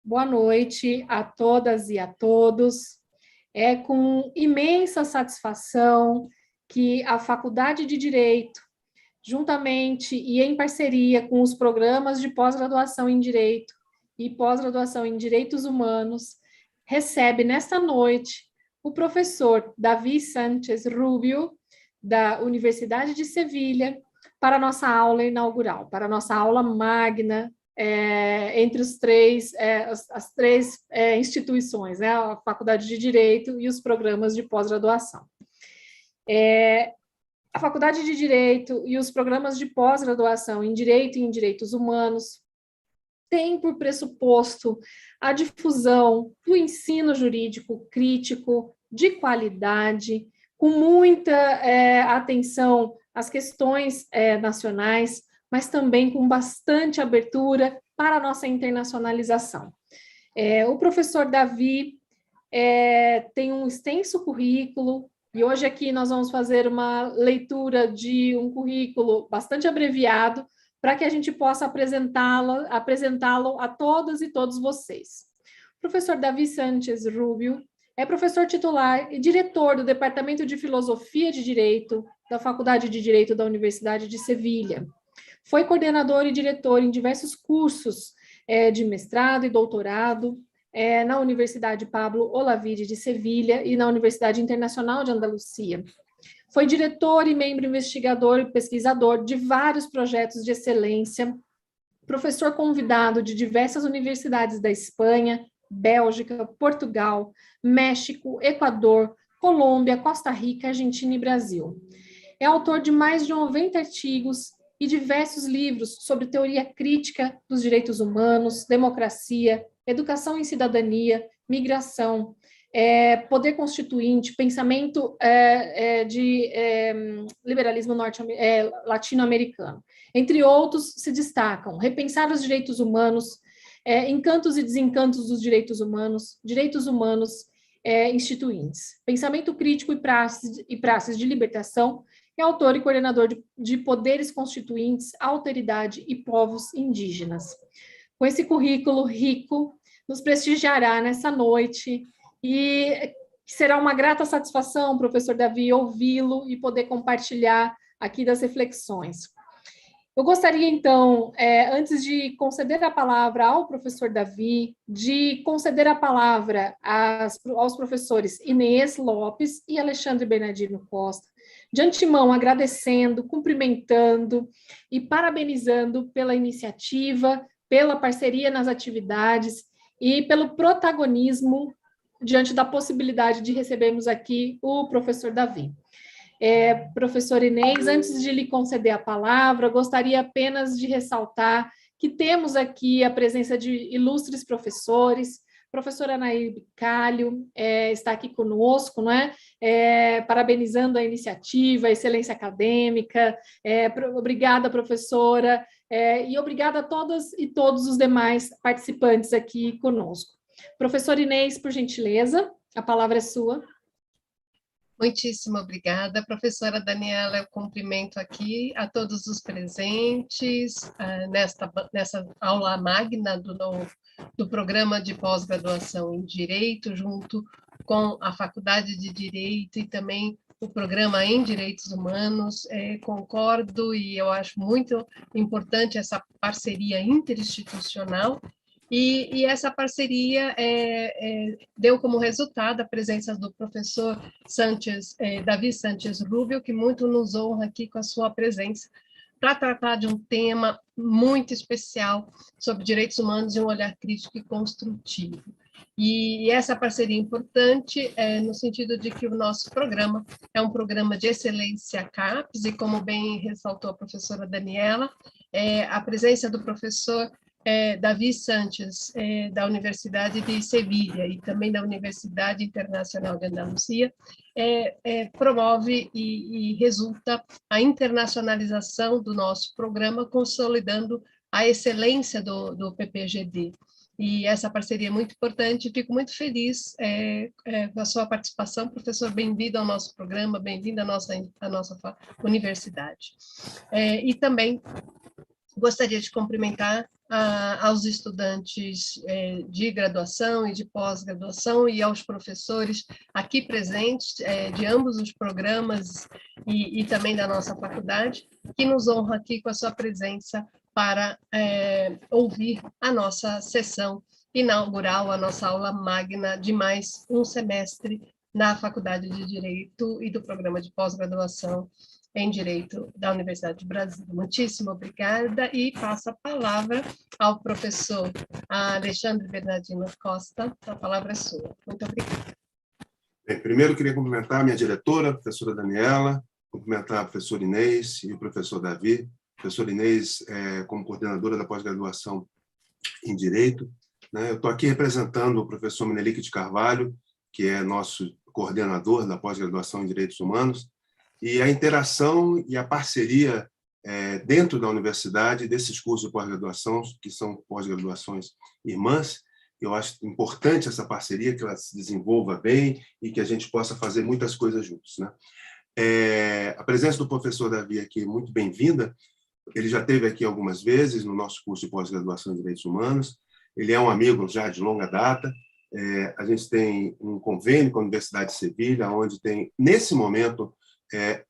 Boa noite a todas e a todos. É com imensa satisfação que a Faculdade de Direito, juntamente e em parceria com os programas de pós-graduação em Direito e pós-graduação em Direitos Humanos, recebe nesta noite o professor Davi Sánchez Rubio, da Universidade de Sevilha, para a nossa aula inaugural, para a nossa aula magna entre as três instituições, né, a Faculdade de Direito e os programas de pós-graduação. A Faculdade de Direito e os programas de pós-graduação em Direito e em Direitos Humanos têm por pressuposto a difusão do ensino jurídico crítico, de qualidade, com muita atenção às questões nacionais, mas também com bastante abertura para a nossa internacionalização. O professor Davi tem um extenso currículo, e hoje aqui nós vamos fazer uma leitura de um currículo bastante abreviado, para que a gente possa apresentá-lo a todas e todos vocês. O professor Davi Sánchez Rubio é professor titular e diretor do Departamento de Filosofia de Direito da Faculdade de Direito da Universidade de Sevilha. Foi coordenador e diretor em diversos cursos de mestrado e doutorado na Universidade Pablo Olavide de Sevilha e na Universidade Internacional de Andalucia. Foi diretor e membro investigador e pesquisador de vários projetos de excelência, professor convidado de diversas universidades da Espanha, Bélgica, Portugal, México, Equador, Colômbia, Costa Rica, Argentina e Brasil. É autor de mais de 90 artigos e diversos livros sobre teoria crítica dos direitos humanos, democracia, educação em cidadania, migração, poder constituinte, pensamento de liberalismo latino-americano. Entre outros, se destacam Repensar os Direitos Humanos, Encantos e Desencantos dos Direitos Humanos Instituintes, Pensamento Crítico e Praxes de Libertação, é autor e coordenador de Poderes Constituintes, Alteridade e Povos Indígenas. Com esse currículo rico, nos prestigiará nessa noite e será uma grata satisfação, professor Davi, ouvi-lo e poder compartilhar aqui das reflexões. Eu gostaria, então, antes de conceder a palavra ao professor Davi, de conceder a palavra aos professores Inês Lopes e Alexandre Bernardino Costa, de antemão agradecendo, cumprimentando e parabenizando pela iniciativa, pela parceria nas atividades e pelo protagonismo diante da possibilidade de recebermos aqui o professor Davi. Professor Inês, antes de lhe conceder a palavra, gostaria apenas de ressaltar que temos aqui a presença de ilustres professores. Professora Anaíbe Calho está aqui conosco, não é? Parabenizando a iniciativa, a excelência acadêmica. Obrigada, professora, e obrigada a todas e todos os demais participantes aqui conosco. Professora Inês, por gentileza, a palavra é sua. Muitíssimo obrigada, professora Daniela. Eu cumprimento aqui a todos os presentes nessa aula magna do programa de pós-graduação em Direito, junto com a Faculdade de Direito e também o programa em Direitos Humanos. Concordo e eu acho muito importante essa parceria interinstitucional. E essa parceria deu como resultado a presença do professor Davi Sánchez Rubio, que muito nos honra aqui com a sua presença, para tratar de um tema muito especial sobre direitos humanos e um olhar crítico e construtivo. E essa parceria é importante no sentido de que o nosso programa é um programa de excelência CAPES, e como bem ressaltou a professora Daniela, a presença do professor Davi Sánchez, da Universidade de Sevilha e também da Universidade Internacional de Andalucia, promove e resulta a internacionalização do nosso programa, consolidando a excelência do PPGD. E essa parceria é muito importante, fico muito feliz com a sua participação. Professor, bem-vindo ao nosso programa, bem-vindo à nossa universidade. E também gostaria de cumprimentar aos estudantes de graduação e de pós-graduação e aos professores aqui presentes de ambos os programas e também da nossa faculdade, que nos honra aqui com a sua presença para ouvir a nossa sessão inaugural, a nossa aula magna de mais um semestre na Faculdade de Direito e do Programa de Pós-Graduação em Direito da Universidade de Brasília. Muitíssimo obrigada e passo a palavra ao professor Alexandre Bernardino Costa. A palavra é sua. Muito obrigada. Bem, primeiro, queria cumprimentar a minha diretora, a professora Daniela, cumprimentar a professora Inês e o professor Davi. A professora Inês, como coordenadora da pós-graduação em Direito, né? Eu estou aqui representando o professor Menelik de Carvalho, que é nosso coordenador da pós-graduação em Direitos Humanos, e a interação e a parceria dentro da universidade desses cursos de pós-graduação, que são pós-graduações irmãs. Eu acho importante essa parceria, que ela se desenvolva bem e que a gente possa fazer muitas coisas juntos, né? A presença do professor Davi aqui é muito bem-vinda. Ele já esteve aqui algumas vezes no nosso curso de pós-graduação em Direitos Humanos. Ele é um amigo já de longa data. A gente tem um convênio com a Universidade de Sevilha, onde tem, nesse momento,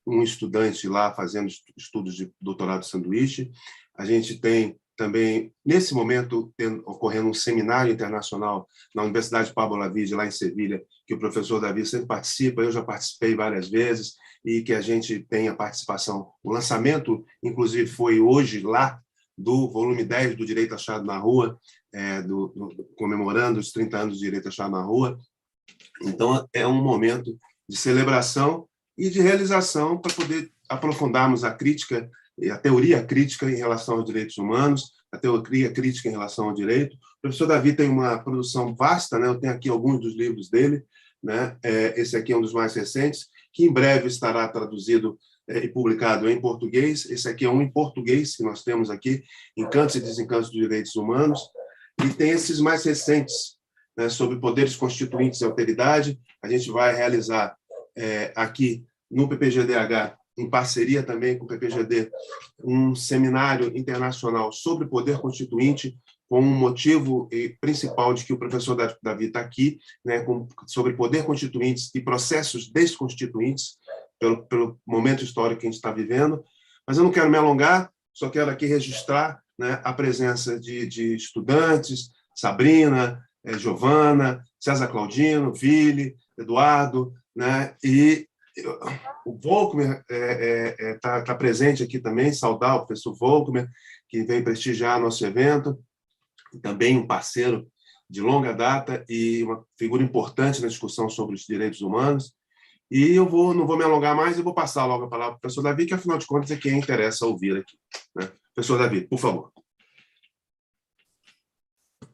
um estudante lá fazendo estudos de doutorado de sanduíche. A gente tem também, nesse momento, ocorrendo um seminário internacional na Universidade Pablo Olavide, lá em Sevilha, que o professor Davi sempre participa, eu já participei várias vezes, e que a gente tem a participação. O lançamento, inclusive, foi hoje lá, do volume 10 do Direito Achado na Rua, comemorando os 30 anos de Direito Achado na Rua. Então, é um momento de celebração e de realização para poder aprofundarmos a crítica, a teoria crítica em relação aos direitos humanos, a teoria crítica em relação ao direito. O professor Davi tem uma produção vasta, né? Eu tenho aqui alguns dos livros dele, né? Esse aqui é um dos mais recentes, que em breve estará traduzido e publicado em português. Esse aqui é um em português que nós temos aqui, Encantos e Desencantos dos Direitos Humanos, e tem esses mais recentes, né, sobre poderes constituintes e alteridade. A gente vai realizar aqui no PPGDH, em parceria também com o PPGD, um seminário internacional sobre poder constituinte, com um motivo principal de que o professor Davi está aqui, né, sobre poder constituinte e processos desconstituintes, pelo momento histórico que a gente está vivendo. Mas eu não quero me alongar, só quero aqui registrar, né, a presença de estudantes, Sabrina, Giovana, César Claudino, Ville, Eduardo, né, e o Volkmer está presente aqui também, saudar o professor Volkmer, que veio prestigiar nosso evento, também um parceiro de longa data e uma figura importante na discussão sobre os direitos humanos. E eu não vou me alongar mais, eu vou passar logo a palavra para o professor Davi, que, afinal de contas, é quem interessa ouvir aqui, né? Professor Davi, por favor.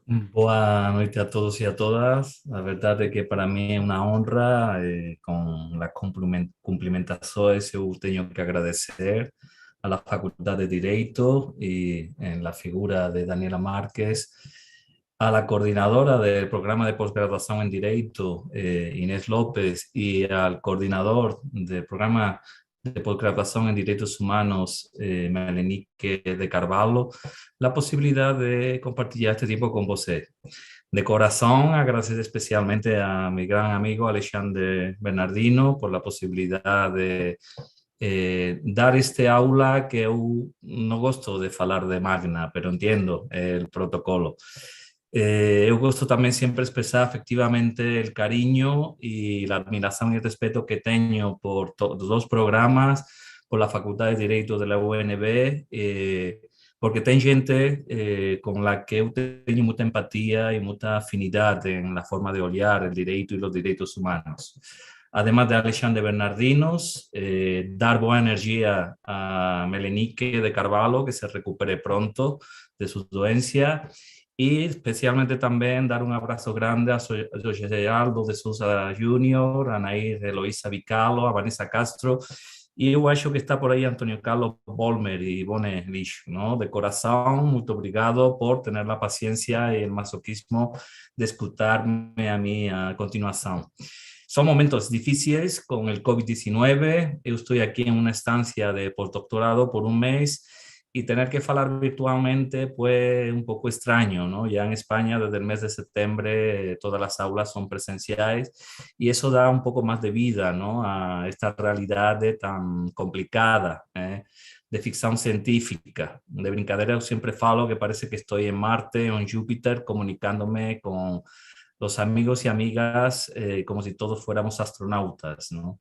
Boa noite a todos y a todas. La verdad es que para mí es una honra, con las cumplimentaciones yo tengo que agradecer a la Facultad de Derecho y en la figura de Daniela Márquez, a la coordinadora del programa de posgraduación en Derecho, Inés López, y al coordinador del programa de posgraduación en Derechos Humanos, Menelik de Carvalho, la posibilidad de compartir este tiempo con ustedes. De corazón, agradecer especialmente a mi gran amigo Alexandre Bernardino por la posibilidad de dar este aula que yo no gosto de falar de magna, pero entiendo el protocolo. Yo gosto también siempre expresar efectivamente el cariño y la admiración y el respeto que tengo por todos los programas, por la Facultad de Derecho de la UNB, porque tem gente con la que yo tengo mucha empatía y mucha afinidad en la forma de olhar el derecho y los derechos humanos. Además de Alexandre Bernardinos, dar buena energía a Menelik de Carvalho, que se recupere pronto de su dolencia. Y especialmente también dar un abrazo grande a José Geraldo de Sousa Júnior, a Nair Eloísa Vicalo, a Vanessa Castro, y yo acho que está por ahí Antonio Carlos Bolmer y Ivone Lixo, ¿no? De corazón, muy obrigado por tener la paciencia y el masoquismo de escucharme a mí a continuación. Son momentos difíciles con el COVID-19. Yo estoy aquí en una estancia de postdoctorado por un mes y tener que hablar virtualmente pues un poco extraño, ¿no? Ya en España desde el mes de septiembre todas las aulas son presenciales y eso da un poco más de vida, ¿no? A esta realidad tan complicada, de ficción científica. De brincadeira eu sempre falo que parece que estoy en Marte o en Júpiter comunicándome con los amigos y amigas como si todos fuéramos astronautas, ¿no?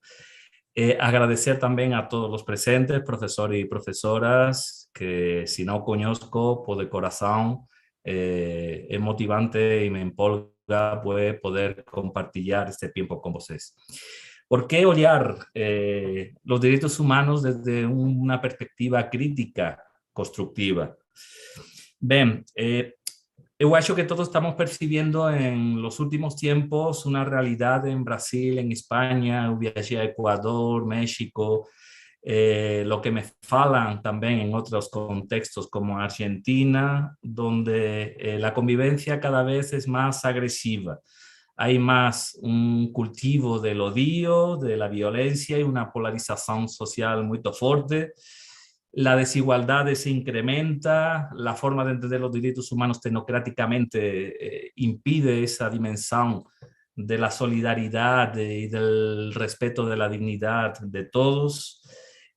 Agradecer también a todos los presentes, profesores y profesoras, que si no conozco, pues de corazón, es motivante y me empolga pues, poder compartir este tiempo con ustedes. ¿Por qué olhar los derechos humanos desde una perspectiva crítica, constructiva? Bien, eu acho que todos estamos percibiendo en los últimos tiempos una realidad en Brasil, en España, eu viajé a Ecuador, México, lo que me falan también en otros contextos como Argentina, donde la convivencia cada vez es más agresiva. Hay más un cultivo del odio, de la violencia y una polarización social muy fuerte. La desigualdad se incrementa, la forma de entender los derechos humanos tecnocráticamente impide esa dimensión de la solidaridad y del respeto de la dignidad de todos.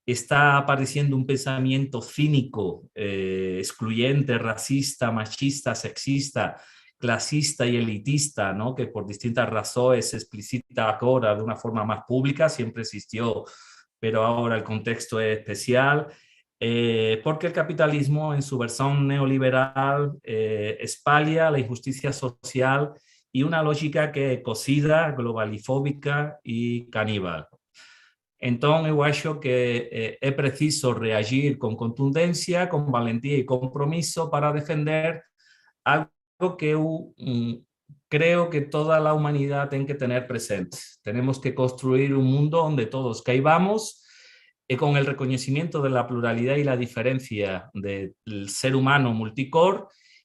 Está apareciendo un pensamiento cínico, excluyente, racista, machista, sexista, clasista y elitista, ¿no? Que por distintas razones se explicita ahora de una forma más pública, siempre existió, pero ahora el contexto es especial. Porque el capitalismo en su versión neoliberal espalia la injusticia social y una lógica que es cocida, globalifóbica y caníbal. Entonces, yo acho que es preciso reagir con contundencia, con valentía y compromiso para defender algo que yo creo que toda la humanidad tiene que tener presente. Tenemos que construir un mundo donde todos caibamos con el reconocimiento de la pluralidad y la diferencia del ser humano multicore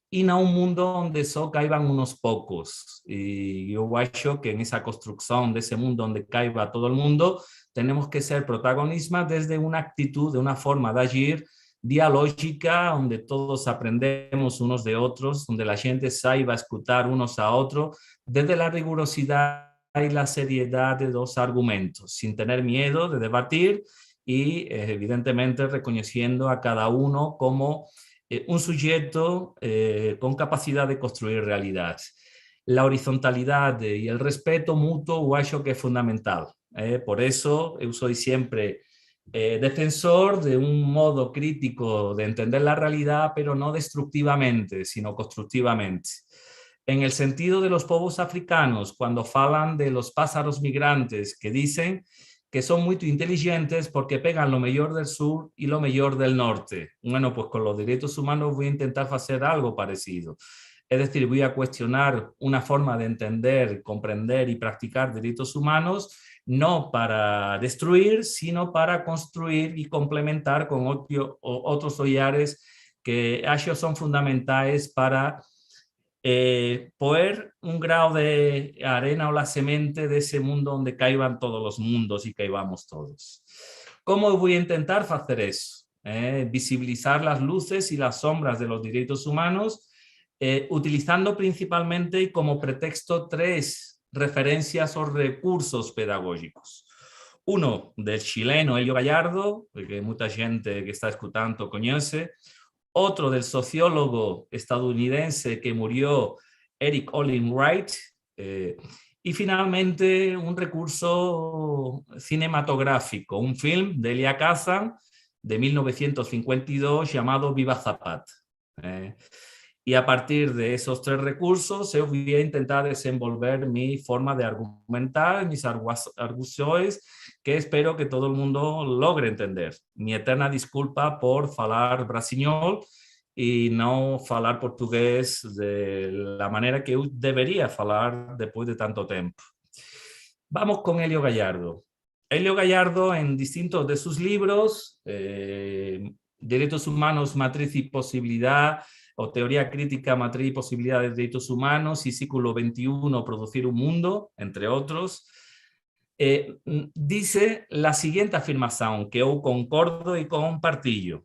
y no un mundo donde solo caiban unos pocos. Y yo acho que en esa construcción de ese mundo donde caiba todo el mundo, tenemos que ser protagonistas desde una actitud, de una forma de agir dialógica, donde todos aprendemos unos de otros, donde la gente saiba escuchar unos a otros, desde la rigurosidad y la seriedad de los argumentos, sin tener miedo de debatir y evidentemente reconociendo a cada uno como un sujeto con capacidad de construir realidad. La horizontalidad y el respeto mutuo, yo acho que es fundamental. Por eso yo soy siempre defensor de un modo crítico de entender la realidad, pero no destructivamente, sino constructivamente. En el sentido de los pueblos africanos, cuando hablan de los pájaros migrantes, que dicen que son muy inteligentes porque pegan lo mejor del sur y lo mejor del norte. Bueno, pues con los derechos humanos voy a intentar hacer algo parecido. Es decir, voy a cuestionar una forma de entender, comprender y practicar derechos humanos, no para destruir, sino para construir y complementar con otros hogares que son fundamentales para poner un grado de arena o la semente de ese mundo donde caiban todos los mundos y caibamos todos. ¿Cómo voy a intentar hacer eso? Visibilizar las luces y las sombras de los derechos humanos, utilizando principalmente como pretexto 3 referencias o recursos pedagógicos. Uno del chileno Elio Gallardo, que mucha gente que está escuchando conoce. Otro del sociólogo estadounidense que murió, Eric Olin Wright, y finalmente un recurso cinematográfico, un film de Elia Kazan de 1952 llamado Viva Zapata. Y a partir de esos 3 recursos, yo voy a intentar desenvolver mi forma de argumentar, mis arguciones, que espero que todo el mundo logre entender. Mi eterna disculpa por falar brasileñol y no falar portugués de la manera que yo debería falar después de tanto tiempo. Vamos con Elio Gallardo. Elio Gallardo, en distintos de sus libros, Derechos Humanos, Matriz y Posibilidad, o Teoría Crítica, Matriz y Posibilidad de Derechos Humanos, y Siglo XXI, Producir un Mundo, entre otros, dice la siguiente afirmación, que yo concordo y compartillo.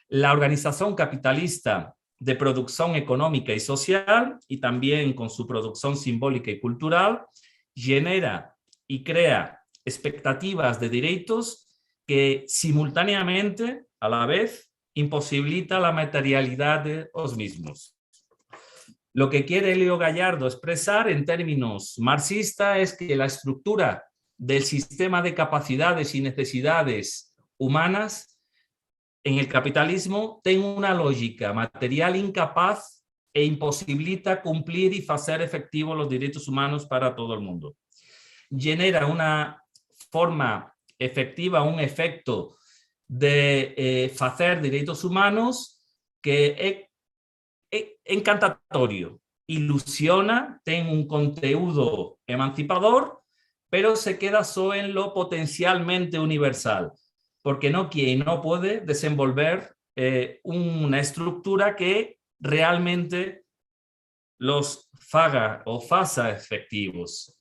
La organización capitalista de producción económica y social, y también con su producción simbólica y cultural, genera y crea expectativas de derechos que simultáneamente, a la vez, imposibilita la materialidad de los mismos. Lo que quiere Elio Gallardo expresar en términos marxistas es que la estructura del sistema de capacidades y necesidades humanas en el capitalismo tiene una lógica material incapaz e imposibilita cumplir y hacer efectivos los derechos humanos para todo el mundo. Genera una forma efectiva, un efecto de hacer derechos humanos que es encantatorio, ilusiona, tiene un contenido emancipador, pero se queda solo en lo potencialmente universal, porque no quiere y no puede desenvolver una estructura que realmente los haga o faça efectivos.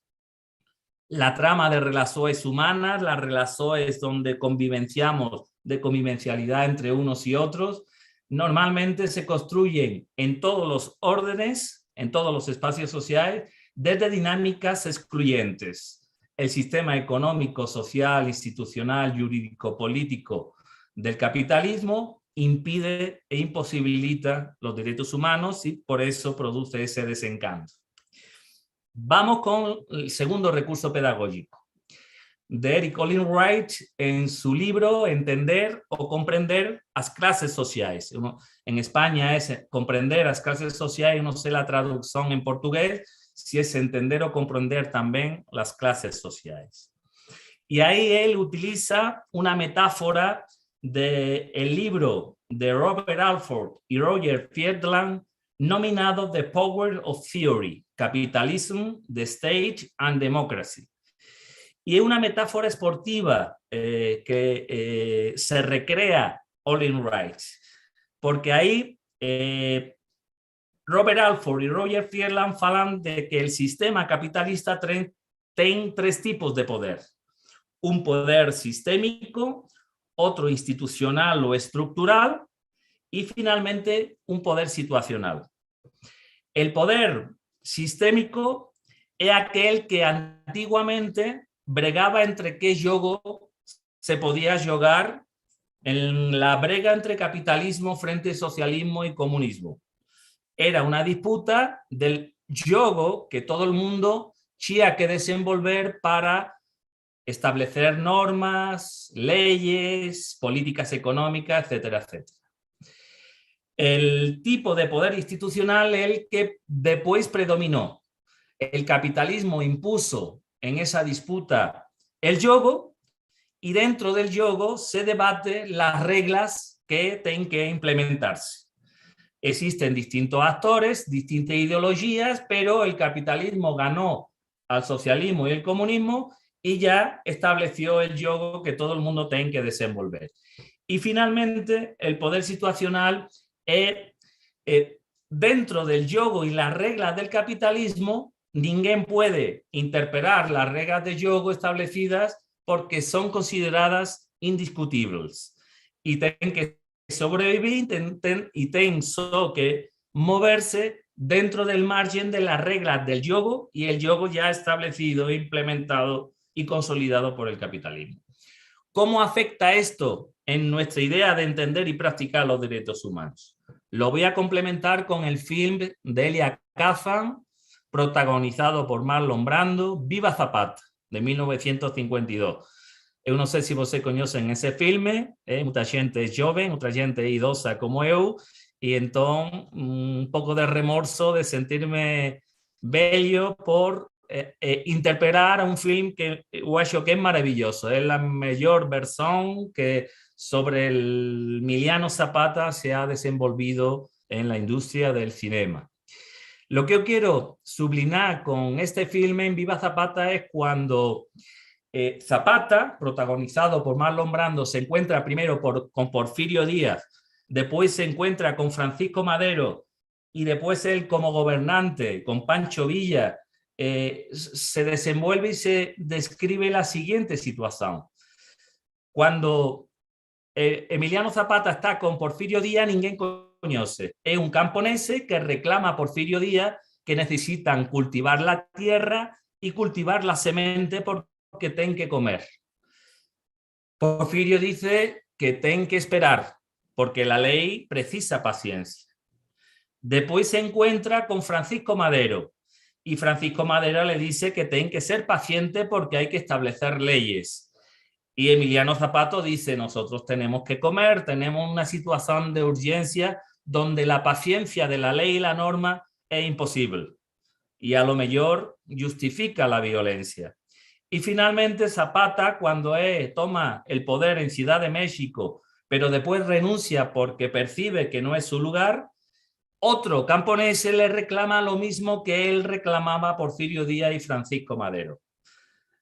La trama de relaciones humanas, las relaciones donde convivenciamos, de convivencialidad entre unos y otros, normalmente se construyen en todos los órdenes, en todos los espacios sociales, desde dinámicas excluyentes. El sistema económico, social, institucional, jurídico, político del capitalismo impide e imposibilita los derechos humanos y por eso produce ese desencanto. Vamos con el segundo recurso pedagógico de Eric Olin Wright en su libro Entender o comprender las clases sociales. En España es comprender las clases sociales, no sé la traducción en portugués, si es entender o comprender también las clases sociales. Y ahí él utiliza una metáfora del libro de Robert Alford y Roger Friedland nominado The Power of Theory, Capitalism, the State and Democracy. Y es una metáfora esportiva que se recrea Olin Wright, porque ahí Robert Alford y Roger Friedland hablan de que el sistema capitalista tiene tres tipos de poder. Un poder sistémico, otro institucional o estructural y finalmente un poder situacional. El poder sistémico es aquel que antiguamente bregaba entre qué juego se podía jugar en la brega entre capitalismo frente socialismo y comunismo. Era una disputa del juego que todo el mundo tenía que desenvolver para establecer normas, leyes, políticas económicas, etcétera, etcétera. El tipo de poder institucional es el que después predominó. El capitalismo impuso en esa disputa el juego y dentro del juego se debate las reglas que tienen que implementarse. Existen distintos actores, distintas ideologías, pero el capitalismo ganó al socialismo y el comunismo y ya estableció el juego que todo el mundo tiene que desenvolver. Y finalmente, el poder situacional dentro del juego y las reglas del capitalismo, ninguém puede interpretar las reglas de juego establecidas porque son consideradas indiscutibles y tienen que sobrevivir y tienen solo que moverse dentro del margen de las reglas del juego y el juego ya establecido, implementado y consolidado por el capitalismo. ¿Cómo afecta esto en nuestra idea de entender y practicar los derechos humanos? Lo voy a complementar con el film de Elia Kazan, protagonizado por Marlon Brando, Viva Zapata, de 1952. Eu não sei se você conhecem esse filme, muita gente jovem, outra gente idosa como eu, e então pouco de remorso de sentir-me velho por interpretar un film que eu acho que es maravilloso. Es la mejor versión que sobre el Emiliano Zapata se ha desenvolvido en la industria del cinema. Lo que yo quiero sublinear con este filme en Viva Zapata es cuando Zapata, protagonizado por Marlon Brando, se encuentra primero con Porfirio Díaz, después se encuentra con Francisco Madero y después él como gobernante con Pancho Villa, se desenvuelve y se describe la siguiente situación. Cuando Emiliano Zapata está con Porfirio Díaz, ninguém conoce. Es un camponese que reclama a Porfirio Díaz que necesitan cultivar la tierra y cultivar la semente porque tienen que comer. Porfirio dice que tienen que esperar porque la ley precisa paciencia. Después se encuentra con Francisco Madero y Francisco Madero le dice que tienen que ser pacientes porque hay que establecer leyes. Y Emiliano Zapata dice, nosotros tenemos que comer, tenemos una situación de urgencia donde la paciencia de la ley y la norma es imposible. Y a lo mejor justifica la violencia. Y finalmente Zapata, cuando toma el poder en Ciudad de México, pero después renuncia porque percibe que no es su lugar, otro camponese le reclama lo mismo que él reclamaba a Porfirio Díaz y Francisco Madero.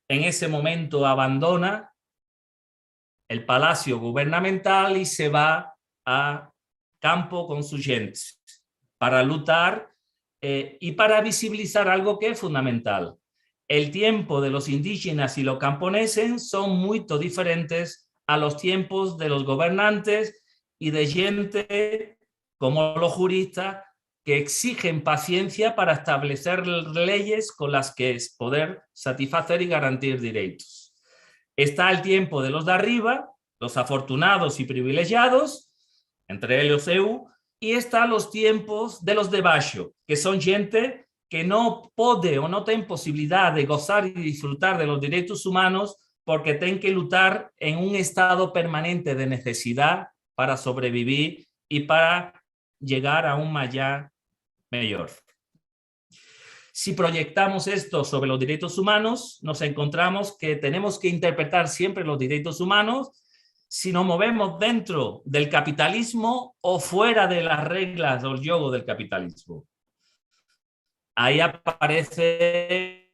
En ese momento abandona el palacio gubernamental y se va a campo con su gente para luchar y para visibilizar algo que es fundamental. El tiempo de los indígenas y los camponeses son muy diferentes a los tiempos de los gobernantes y de gente como los juristas que exigen paciencia para establecer leyes con las que es poder satisfacer y garantir derechos. Está el tiempo de los de arriba, los afortunados y privilegiados, entre ellos eu, y están los tiempos de los de abajo, que son gente que no puede o no tiene posibilidad de gozar y disfrutar de los derechos humanos porque tienen que luchar en un estado permanente de necesidad para sobrevivir y para llegar a un mañana mejor. Si proyectamos esto sobre los derechos humanos, nos encontramos que tenemos que interpretar siempre los derechos humanos si nos movemos dentro del capitalismo o fuera de las reglas o el yugo del capitalismo. Ahí aparece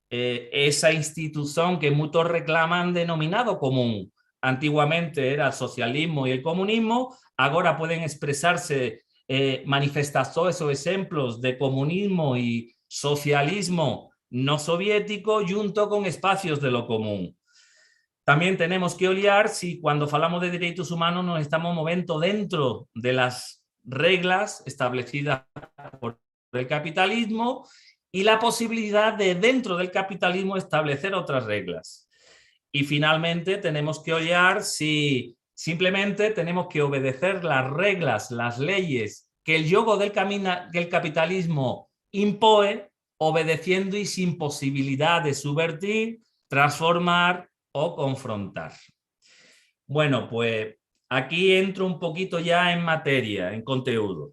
esa institución que muchos reclaman denominado común. Antiguamente era el socialismo y el comunismo, ahora pueden expresarse manifestaciones o ejemplos de comunismo y socialismo no soviético junto con espacios de lo común. También tenemos que olvidar si cuando hablamos de derechos humanos nos estamos moviendo dentro de las reglas establecidas por el capitalismo y la posibilidad de dentro del capitalismo establecer otras reglas. Y finalmente tenemos que olvidar si simplemente tenemos que obedecer las reglas, las leyes que el yugo del capitalismo impone, obedeciendo y sin posibilidad de subvertir, transformar o confrontar. Bueno, pues aquí entro un poquito ya en materia, en contenido.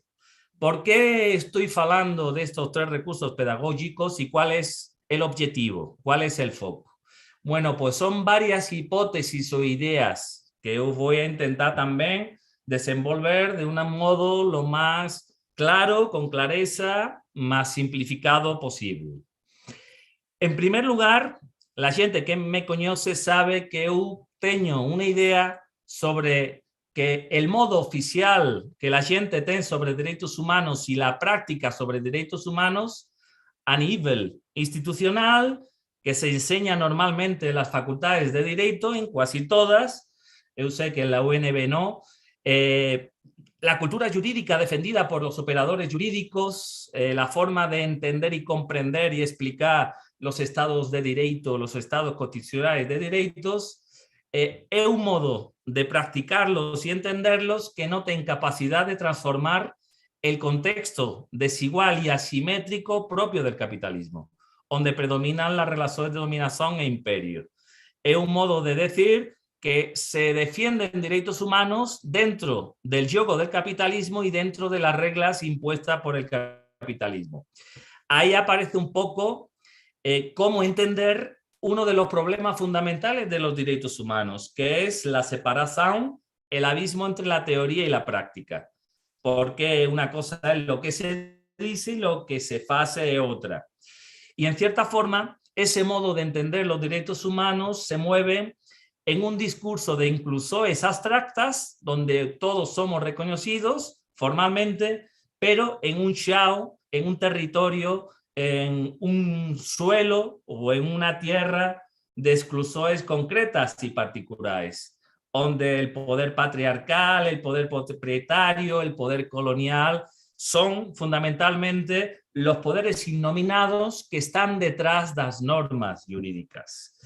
¿Por qué estoy hablando de estos 3 recursos pedagógicos y cuál es el objetivo? ¿Cuál es el foco? Bueno, pues son varias hipótesis o ideas que yo voy a intentar también desenvolver de un modo lo más claro, con clareza, más simplificado posible. En primer lugar, la gente que me conoce sabe que yo tengo una idea sobre que el modo oficial que la gente tiene sobre derechos humanos y la práctica sobre derechos humanos a nivel institucional, que se enseña normalmente en las facultades de Derecho, en casi todas, yo sé que en la UNB no, la cultura jurídica defendida por los operadores jurídicos, la forma de entender y comprender y explicar los estados de derecho, los estados constitucionales de derechos, es un modo de practicarlos y entenderlos que no tiene capacidad de transformar el contexto desigual y asimétrico propio del capitalismo, donde predominan las relaciones de dominación e imperio. Es un modo de decir que se defienden derechos humanos dentro del yugo del capitalismo y dentro de las reglas impuestas por el capitalismo. Ahí aparece un poco cómo entender uno de los problemas fundamentales de los derechos humanos, que es la separación, el abismo entre la teoría y la práctica. Porque una cosa es lo que se dice y lo que se hace es otra. Y en cierta forma, ese modo de entender los derechos humanos se mueve en un discurso de inclusiones abstractas, donde todos somos reconocidos formalmente, pero en un chao, en un territorio, en un suelo o en una tierra de exclusiones concretas y particulares, donde el poder patriarcal, el poder propietario, el poder colonial son fundamentalmente los poderes innominados que están detrás de las normas jurídicas.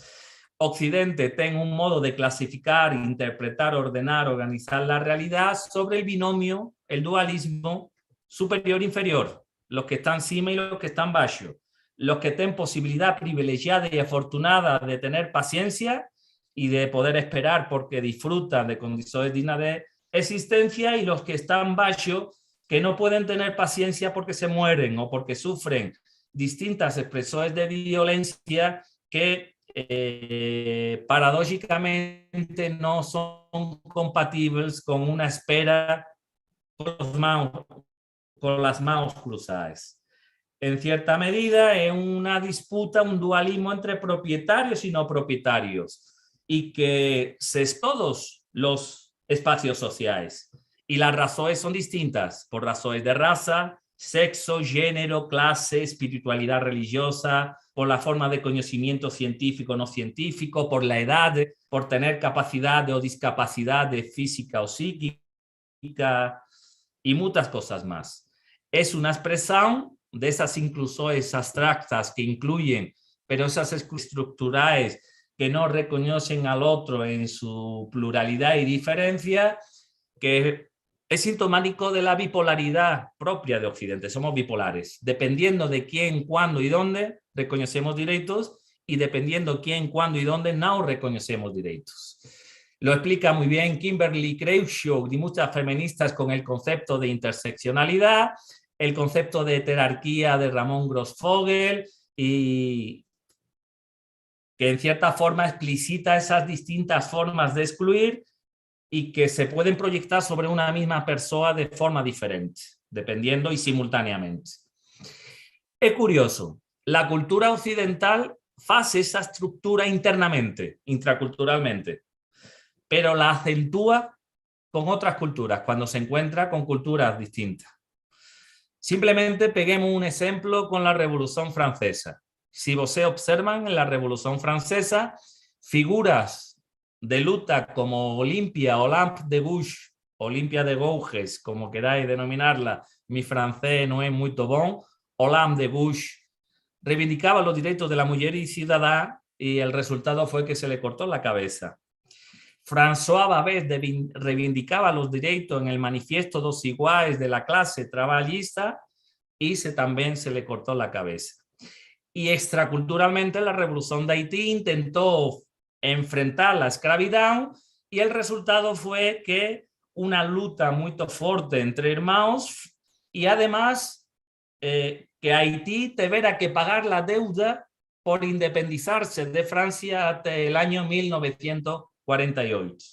Occidente tiene un modo de clasificar, interpretar, ordenar, organizar la realidad sobre el binomio, el dualismo superior-inferior, los que están encima y los que están abajo, los que tienen posibilidad privilegiada y afortunada de tener paciencia y de poder esperar porque disfrutan de condiciones dignas de existencia, y los que están bajo, que no pueden tener paciencia porque se mueren o porque sufren distintas expresiones de violencia que paradójicamente no son compatibles con una espera con las manos cruzadas. En cierta medida es una disputa, un dualismo entre propietarios y no propietarios, y que es todos los espacios sociales. Y las razones son distintas, por razones de raza, sexo, género, clase, espiritualidad religiosa, por la forma de conocimiento científico o no científico, por la edad, por tener capacidad o discapacidad de física o psíquica y muchas cosas más. Es una expresión de esas inclusiones abstractas que incluyen, pero esas estructurales que no reconocen al otro en su pluralidad y diferencia, que es sintomático de la bipolaridad propia de Occidente. Somos bipolares. Dependiendo de quién, cuándo y dónde reconocemos derechos, y dependiendo quién, cuándo y dónde no reconocemos derechos. Lo explica muy bien Kimberly Crenshaw y muchas feministas con el concepto de interseccionalidad, el concepto de jerarquía de Ramón Grossfogel, y que en cierta forma explicita esas distintas formas de excluir y que se pueden proyectar sobre una misma persona de forma diferente, dependiendo y simultáneamente. Es curioso, la cultura occidental hace esa estructura internamente, intraculturalmente, pero la acentúa con otras culturas cuando se encuentra con culturas distintas. Simplemente peguemos un ejemplo con la Revolución Francesa. Si ustedes observan en la Revolución Francesa, figuras de lucha como Olimpia, Olympe de Gouges, Olimpia de Gouges, como queráis denominarla, mi francés no es muy bon, Olympe de Gouges, reivindicaba los derechos de la mujer y ciudadana, y el resultado fue que se le cortó la cabeza. François Babet reivindicaba los derechos en el Manifiesto dos Iguales de la clase trabajista, y también se le cortó la cabeza. Y extraculturalmente la Revolución de Haití intentó enfrentar la esclavitud, y el resultado fue que una lucha muy fuerte entre hermanos, y además que Haití tuviera que pagar la deuda por independizarse de Francia hasta el año 1948.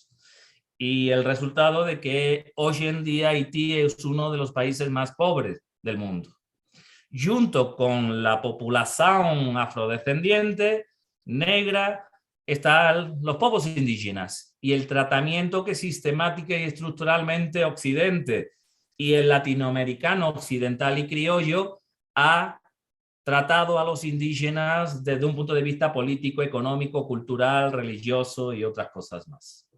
Y el resultado de que hoy en día Haití es uno de los países más pobres del mundo. Junto con la población afrodescendiente, negra, están los pueblos indígenas, y el tratamiento que sistemática y estructuralmente Occidente y el latinoamericano occidental y criollo ha tratado a los indígenas desde un punto de vista político, económico, cultural, religioso y otras cosas más.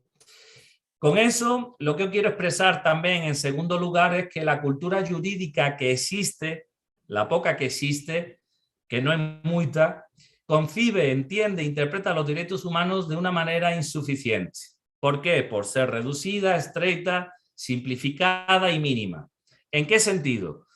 Con eso, lo que yo quiero expresar también en segundo lugar es que la cultura jurídica que existe, la poca que existe, que no es mucha, concibe, entiende, interpreta los derechos humanos de una manera insuficiente. ¿Por qué? Por ser reducida, estreita, simplificada y mínima. ¿En qué sentido?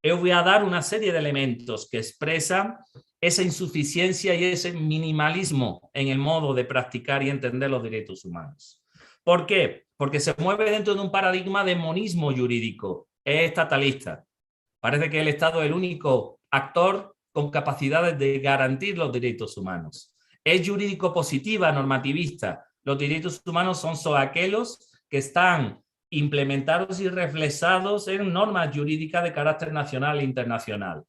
Yo voy a dar una serie de elementos que expresan esa insuficiencia y ese minimalismo en el modo de practicar y entender los derechos humanos. ¿Por qué? Porque se mueve dentro de un paradigma de monismo jurídico, es estatalista. Parece que el Estado es el único actor con capacidades de garantir los derechos humanos. Es jurídico positiva, normativista. Los derechos humanos son solo aquellos que están implementados y reflejados en normas jurídicas de carácter nacional e internacional.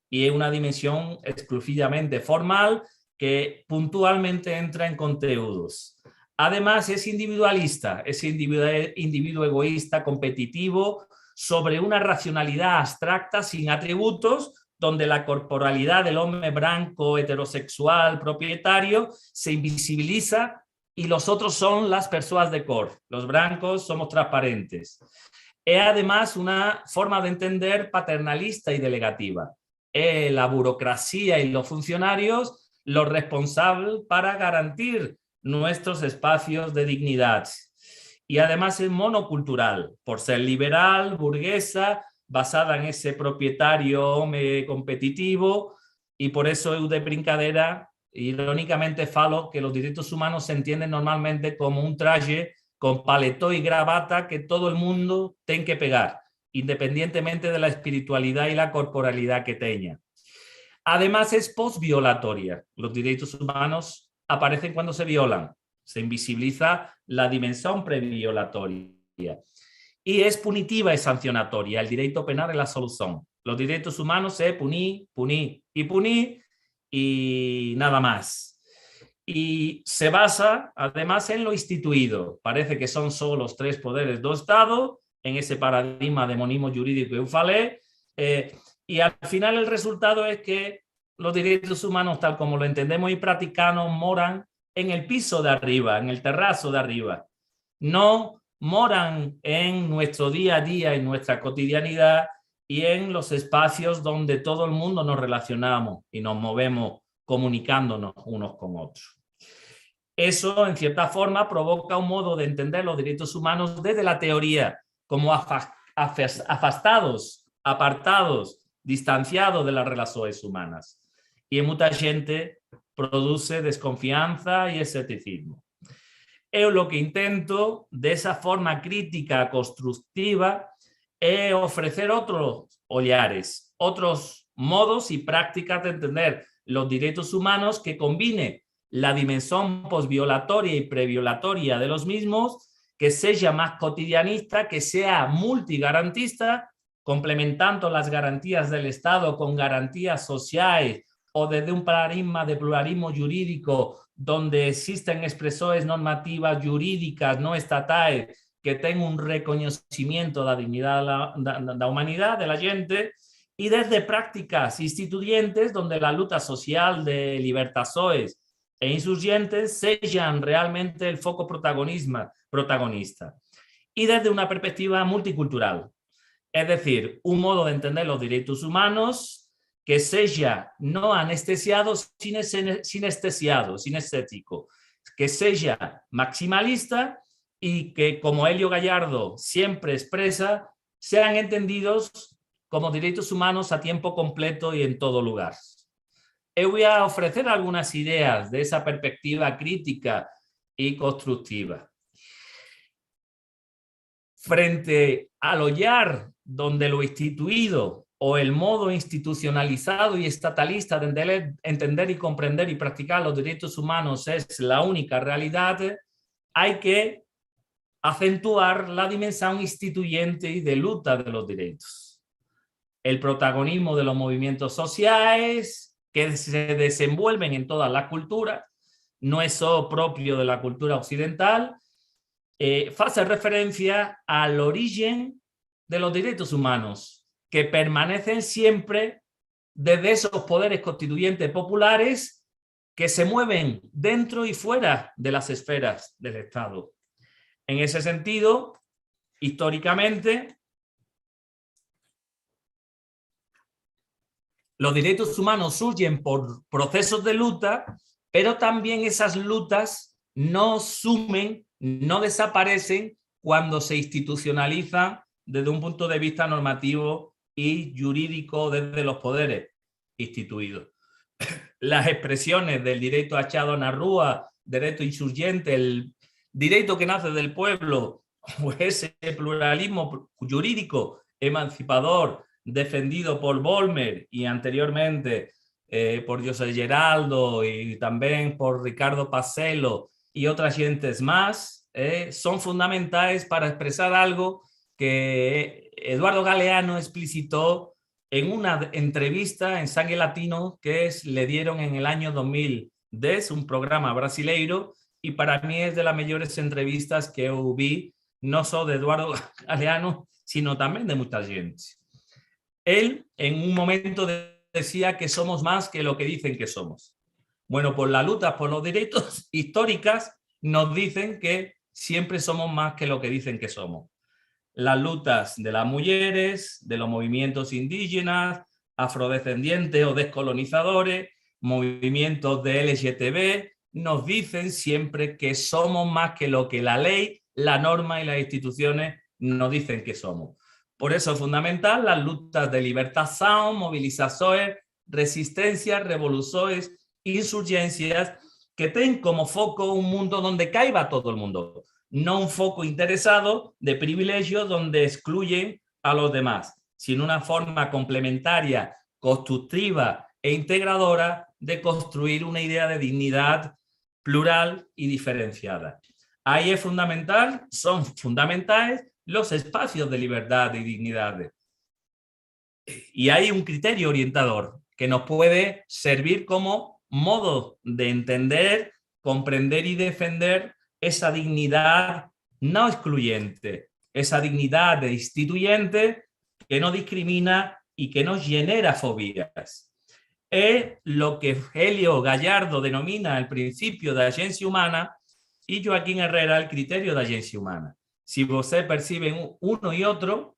Y es una dimensión exclusivamente formal que puntualmente entra en contenidos. Además, es individualista, es individuo egoísta, competitivo, sobre una racionalidad abstracta sin atributos, donde la corporalidad del hombre blanco, heterosexual, propietario, se invisibiliza y los otros son las personas de cor. Los brancos somos transparentes. Es además una forma de entender paternalista y delegativa. La burocracia y los funcionarios los responsables para garantir nuestros espacios de dignidad. Y además es monocultural, por ser liberal, burguesa, basada en ese propietario competitivo, y por eso es de brincadera, irónicamente falo, que los derechos humanos se entienden normalmente como un traje con paletó y gravata que todo el mundo tiene que pegar, independientemente de la espiritualidad y la corporalidad que tenga. Además es postviolatoria. Los derechos humanos aparecen cuando se violan. Se invisibiliza la dimensión previolatoria. Y es punitiva y sancionatoria. El derecho penal es la solución. Los derechos humanos es punir, punir y punir y nada más. Y se basa además en lo instituido. Parece que son solo los tres poderes del Estado, en ese paradigma de monismo jurídico que yo falé, y al final el resultado es que los derechos humanos, tal como lo entendemos y practicamos, moran en el piso de arriba, en el terrazo de arriba. No moran en nuestro día a día, en nuestra cotidianidad y en los espacios donde todo el mundo nos relacionamos y nos movemos comunicándonos unos con otros. Eso, en cierta forma, provoca un modo de entender los derechos humanos desde la teoría, como afastados, apartados, distanciados de las relaciones humanas. Y en mucha gente produce desconfianza y escepticismo. Yo lo que intento, de esa forma crítica, constructiva, es ofrecer otros olhares, otros modos y prácticas de entender los derechos humanos que combine la dimensión postviolatoria y previolatoria de los mismos, que sea más cotidianista, que sea multigarantista, complementando las garantías del Estado con garantías sociales o desde un paradigma de pluralismo jurídico donde existen expresiones normativas jurídicas no estatales que tengan un reconocimiento de la dignidad de la humanidad, de la gente, y desde prácticas instituyentes donde la lucha social de libertadores e insurgentes sean realmente el foco protagonista. Y desde una perspectiva multicultural, es decir, un modo de entender los derechos humanos que sea no anestesiado, sinestesiado, sinestético, que sea maximalista y que, como Helio Gallardo siempre expresa, sean entendidos como derechos humanos a tiempo completo y en todo lugar. Yo voy a ofrecer algunas ideas de esa perspectiva crítica y constructiva. Frente al olhar donde lo instituido o el modo institucionalizado y estatalista de entender y comprender y practicar los derechos humanos es la única realidad, hay que acentuar la dimensión instituyente y de lucha de los derechos. El protagonismo de los movimientos sociales que se desenvuelven en todas las culturas, no es solo propio de la cultura occidental, hace referencia al origen de los derechos humanos, que permanecen siempre desde esos poderes constituyentes populares que se mueven dentro y fuera de las esferas del Estado. En ese sentido, históricamente, los derechos humanos surgen por procesos de lucha, pero también esas luchas no sumen, no desaparecen cuando se institucionalizan desde un punto de vista normativo y jurídico desde los poderes instituidos. Las expresiones del derecho achado na rúa, derecho insurgente, el derecho que nace del pueblo, o ese pluralismo jurídico emancipador defendido por Volmer y anteriormente por José Geraldo y también por Ricardo Pacelo y otras gentes más, son fundamentales para expresar algo que Eduardo Galeano explicitó en una entrevista en Sangue Latino que le dieron en el año 2010, un programa brasileiro, y para mí es de las mejores entrevistas que yo vi, no solo de Eduardo Galeano, sino también de mucha gente. Él en un momento decía que somos más que lo que dicen que somos. Bueno, por la lucha por los derechos históricas nos dicen que siempre somos más que lo que dicen que somos. Las luchas de las mujeres, de los movimientos indígenas, afrodescendientes o descolonizadores, movimientos de LGTB, nos dicen siempre que somos más que lo que la ley, la norma y las instituciones nos dicen que somos. Por eso es fundamental las luchas de libertación, movilizaciones, resistencias, revoluciones, insurgencias, que tengan como foco un mundo donde caiga todo el mundo, no un foco interesado de privilegios donde excluyen a los demás, sino una forma complementaria, constructiva e integradora de construir una idea de dignidad plural y diferenciada. Ahí es fundamental, son fundamentales los espacios de libertad y dignidad. Y hay un criterio orientador que nos puede servir como modo de entender, comprender y defender esa dignidad no excluyente, esa dignidad instituyente que no discrimina y que no genera fobias. Es lo que Helio Gallardo denomina el principio de agencia humana y Joaquín Herrera el criterio de agencia humana. Si ustedes perciben uno y otro,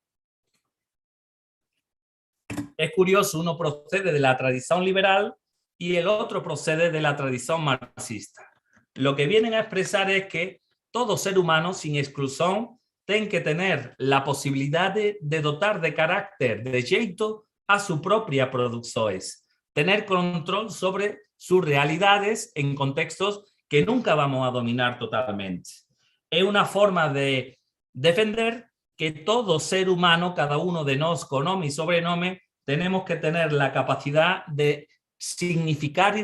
es curioso, uno procede de la tradición liberal y el otro procede de la tradición marxista. Lo que vienen a expresar es que todo ser humano, sin exclusión, tiene que tener la posibilidad de dotar de carácter, de jeito, a su propia producción, tener control sobre sus realidades en contextos que nunca vamos a dominar totalmente. Es una forma de defender que todo ser humano, cada uno de nos, con nombre y sobrenombre, tenemos que tener la capacidad de significar y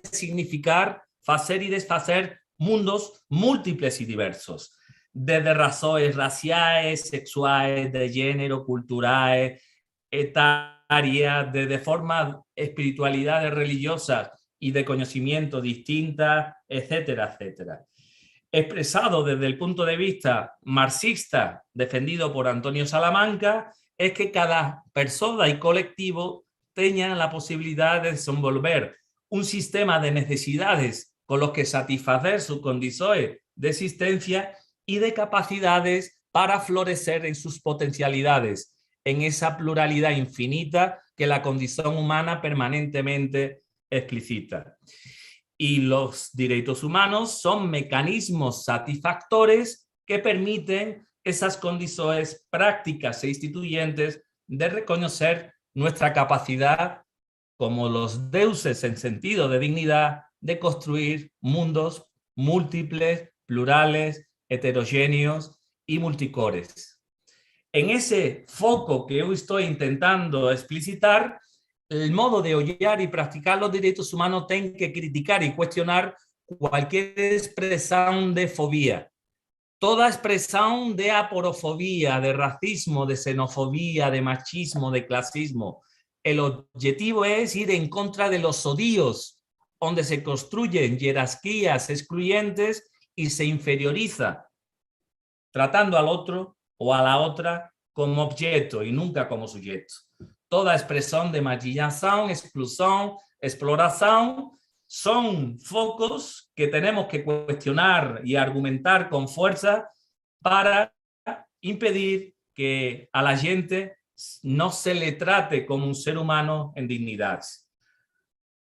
resignificar, hacer y deshacer mundos múltiples y diversos, desde razones raciales, sexuales, de género, culturales, etarias, desde formas espiritualidades religiosas y de conocimiento distintas, etcétera, etcétera. Expresado desde el punto de vista marxista, defendido por Antonio Salamanca, es que cada persona y colectivo tengan la posibilidad de desenvolver un sistema de necesidades con los que satisfacer sus condiciones de existencia y de capacidades para florecer en sus potencialidades, en esa pluralidad infinita que la condición humana permanentemente explicita. Y los derechos humanos son mecanismos satisfactores que permiten esas condiciones prácticas e instituyentes de reconocer nuestra capacidad como los deuses en sentido de dignidad de construir mundos múltiples, plurales, heterogéneos y multicores. En ese foco que hoy estoy intentando explicitar, el modo de oyar y practicar los derechos humanos tiene que criticar y cuestionar cualquier expresión de fobia. Toda expresión de aporofobia, de racismo, de xenofobia, de machismo, de clasismo. El objetivo es ir en contra de los odios, donde se construyen jerarquías excluyentes y se inferioriza, tratando al otro o a la otra como objeto y nunca como sujeto. Toda expresión de marginación, exclusión, exploración son focos que tenemos que cuestionar y argumentar con fuerza para impedir que a la gente no se le trate como un ser humano en dignidad.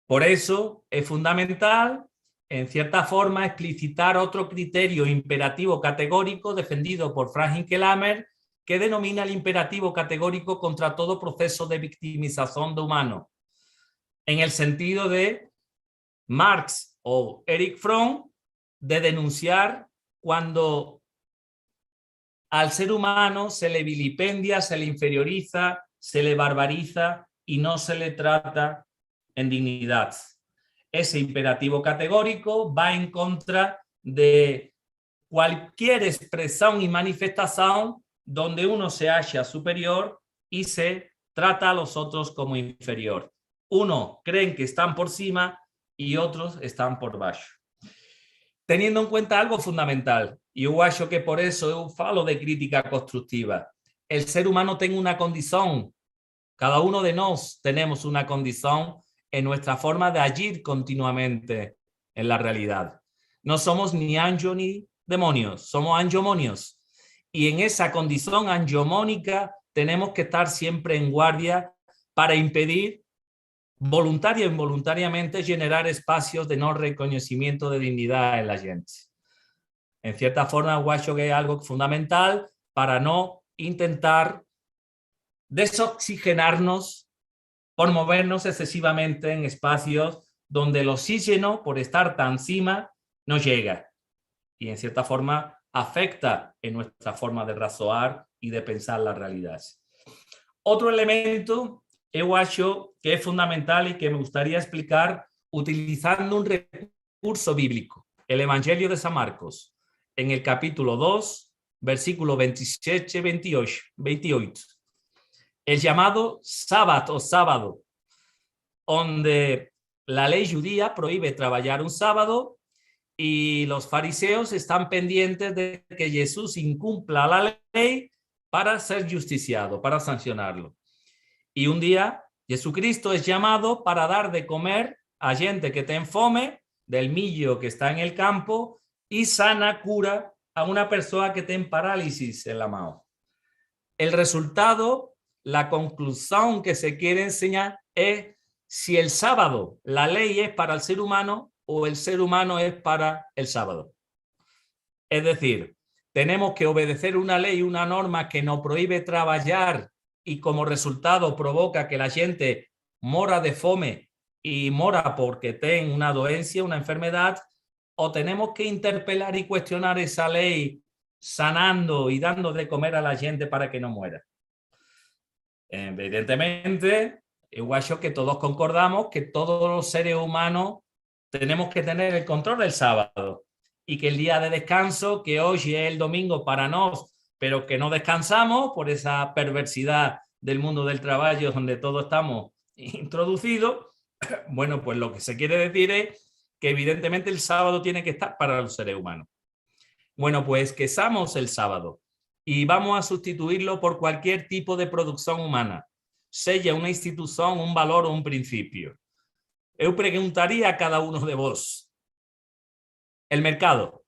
Por eso es fundamental, en cierta forma, explicitar otro criterio imperativo categórico defendido por Frank Hinkelamer, que denomina el imperativo categórico contra todo proceso de victimización de humanos, en el sentido de Marx o Erich Fromm, de denunciar cuando al ser humano se le vilipendia, se le inferioriza, se le barbariza y no se le trata en dignidad. Ese imperativo categórico va en contra de cualquier expresión y manifestación donde uno se halla superior y se trata a los otros como inferior. Uno creen que están por encima y otros están por baixo. Teniendo en cuenta algo fundamental, y yo acho que por eso yo falo de crítica constructiva. El ser humano tiene una condición, cada uno de nosotros tenemos una condición en nuestra forma de agir continuamente en la realidad. No somos ni angios ni demonios, somos angiomonios. Y en esa condición angiomónica tenemos que estar siempre en guardia para impedir voluntaria o involuntariamente generar espacios de no reconocimiento de dignidad en la gente. En cierta forma, guacho que es algo fundamental para no intentar desoxigenarnos por movernos excesivamente en espacios donde el oxígeno, por estar tan encima, no llega. Y en cierta forma afecta en nuestra forma de razonar y de pensar la realidad. Otro elemento que es fundamental y que me gustaría explicar utilizando un recurso bíblico, el Evangelio de San Marcos, en el capítulo 2, versículo 27-28, el llamado sábado o sábado, donde la ley judía prohíbe trabajar un sábado y los fariseos están pendientes de que Jesús incumpla la ley para ser justiciado, para sancionarlo. Y un día Jesucristo es llamado para dar de comer a gente que tiene fome del millo que está en el campo y sana, cura a una persona que tiene parálisis en la mano. El resultado, la conclusión que se quiere enseñar es si el sábado, la ley es para el ser humano o el ser humano es para el sábado. Es decir, tenemos que obedecer una ley, una norma que nos prohíbe trabajar y como resultado provoca que la gente mora de fome y mora porque tiene una dolencia, una enfermedad, o tenemos que interpelar y cuestionar esa ley sanando y dando de comer a la gente para que no muera. Evidentemente, igual que todos concordamos que todos los seres humanos tenemos que tener el control del sábado y que el día de descanso, que hoy es el domingo para nosotros, pero que no descansamos por esa perversidad del mundo del trabajo donde todos estamos introducidos, bueno, pues lo que se quiere decir es que evidentemente el sábado tiene que estar para los seres humanos. Bueno, pues que usamos el sábado y vamos a sustituirlo por cualquier tipo de producción humana, sea una institución, un valor o un principio. Yo preguntaría a cada uno de vos, ¿el mercado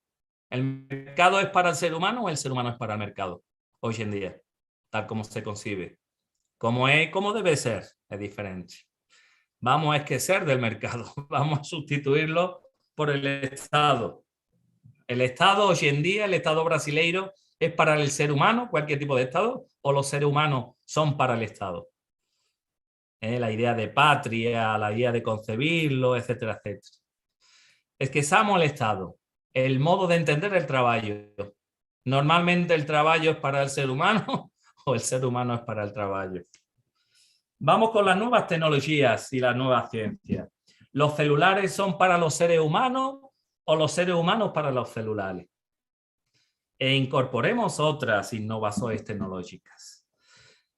es para el ser humano o el ser humano es para el mercado hoy en día, tal como se concibe? Como debe ser, es diferente. Vamos a esquecer del mercado, vamos a sustituirlo por el Estado. El Estado hoy en día, el Estado brasileiro, es para el ser humano, cualquier tipo de Estado, o los seres humanos son para el Estado. La idea de patria, la idea de concebirlo, etcétera, etcétera. Es que somos el Estado, el modo de entender el trabajo. Normalmente el trabajo es para el ser humano o el ser humano es para el trabajo. Vamos con las nuevas tecnologías y las nuevas ciencias. ¿Los celulares son para los seres humanos o los seres humanos para los celulares? E incorporemos otras innovaciones tecnológicas.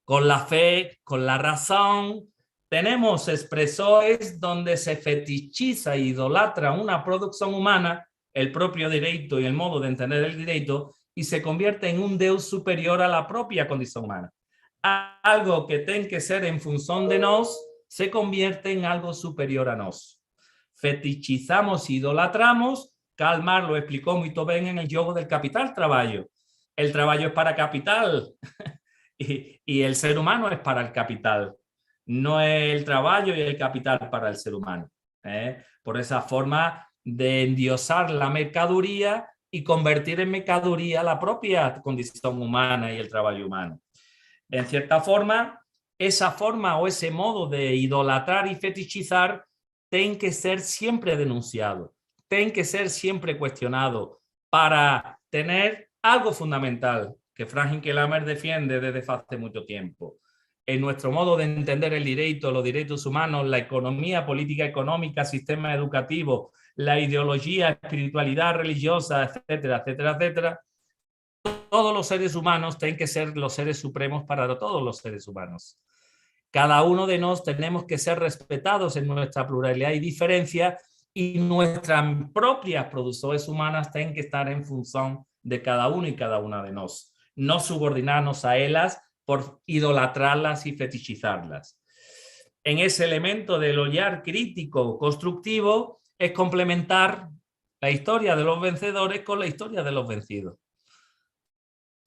Con la fe, con la razón, tenemos expresores donde se fetichiza e idolatra una producción humana, el propio derecho y el modo de entender el derecho, y se convierte en un Dios superior a la propia condición humana. Algo que tiene que ser en función de nos, se convierte en algo superior a nos. Fetichizamos, idolatramos. Karl Marx lo explicó muy bien en el juego del capital-trabajo. El trabajo es para capital y el ser humano es para el capital. No es el trabajo y el capital para el ser humano. Por esa forma de endiosar la mercadería y convertir en mercadería la propia condición humana y el trabajo humano. En cierta forma, esa forma o ese modo de idolatrar y fetichizar tiene que ser siempre denunciado, tiene que ser siempre cuestionado para tener algo fundamental que Frank Hinkelamer defiende desde hace mucho tiempo. En nuestro modo de entender el derecho, los derechos humanos, la economía, política económica, sistema educativo, la ideología, espiritualidad religiosa, etcétera, etcétera, etcétera, todos los seres humanos tienen que ser los seres supremos para todos los seres humanos. Cada uno de nosotros tenemos que ser respetados en nuestra pluralidad y diferencia y nuestras propias producciones humanas tienen que estar en función de cada uno y cada una de nosotros. No subordinarnos a ellas por idolatrarlas y fetichizarlas. En ese elemento del olhar crítico constructivo es complementar la historia de los vencedores con la historia de los vencidos.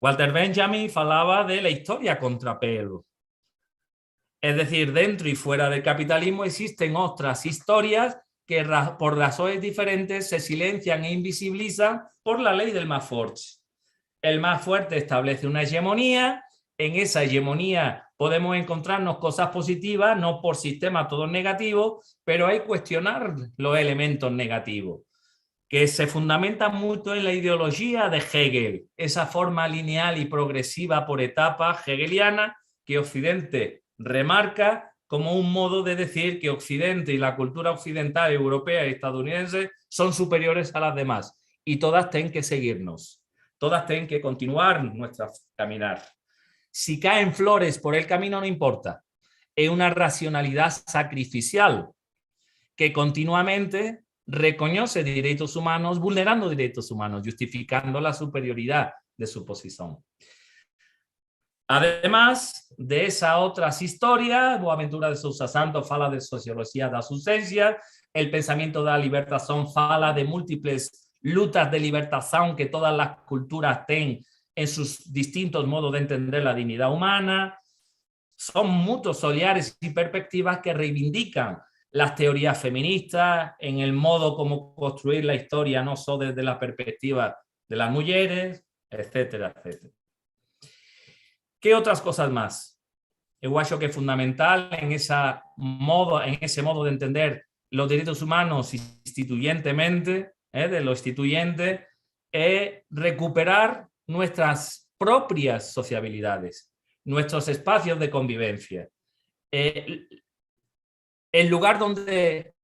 Walter Benjamin falaba de la historia contrapelo. Es decir, dentro y fuera del capitalismo existen otras historias que por razones diferentes se silencian e invisibilizan por la ley del más fuerte. El más fuerte establece una hegemonía, en esa hegemonía podemos encontrarnos cosas positivas, no por sistema todos negativos, pero hay que cuestionar los elementos negativos, que se fundamentan mucho en la ideología de Hegel, esa forma lineal y progresiva por etapas hegeliana que Occidente remarca como un modo de decir que Occidente y la cultura occidental, europea y estadounidense son superiores a las demás y todas tienen que seguirnos, todas tienen que continuar nuestro caminar. Si caen flores por el camino no importa, es una racionalidad sacrificial que continuamente reconoce derechos humanos, vulnerando derechos humanos, justificando la superioridad de su posición. Además de esas otras historias, Boaventura de Sousa Santos fala de sociología da subsistència, el pensamiento de la libertación fala de múltiples lutas de libertación que todas las culturas tienen en sus distintos modos de entender la dignidad humana. Son muchos oleares y perspectivas que reivindican las teorías feministas en el modo como construir la historia, no solo desde la perspectiva de las mujeres, etcétera, etcétera. ¿Qué otras cosas más? Yo creo que es fundamental en ese modo de entender los derechos humanos instituyentemente, de lo instituyente, es recuperar nuestras propias sociabilidades, nuestros espacios de convivencia. El lugar donde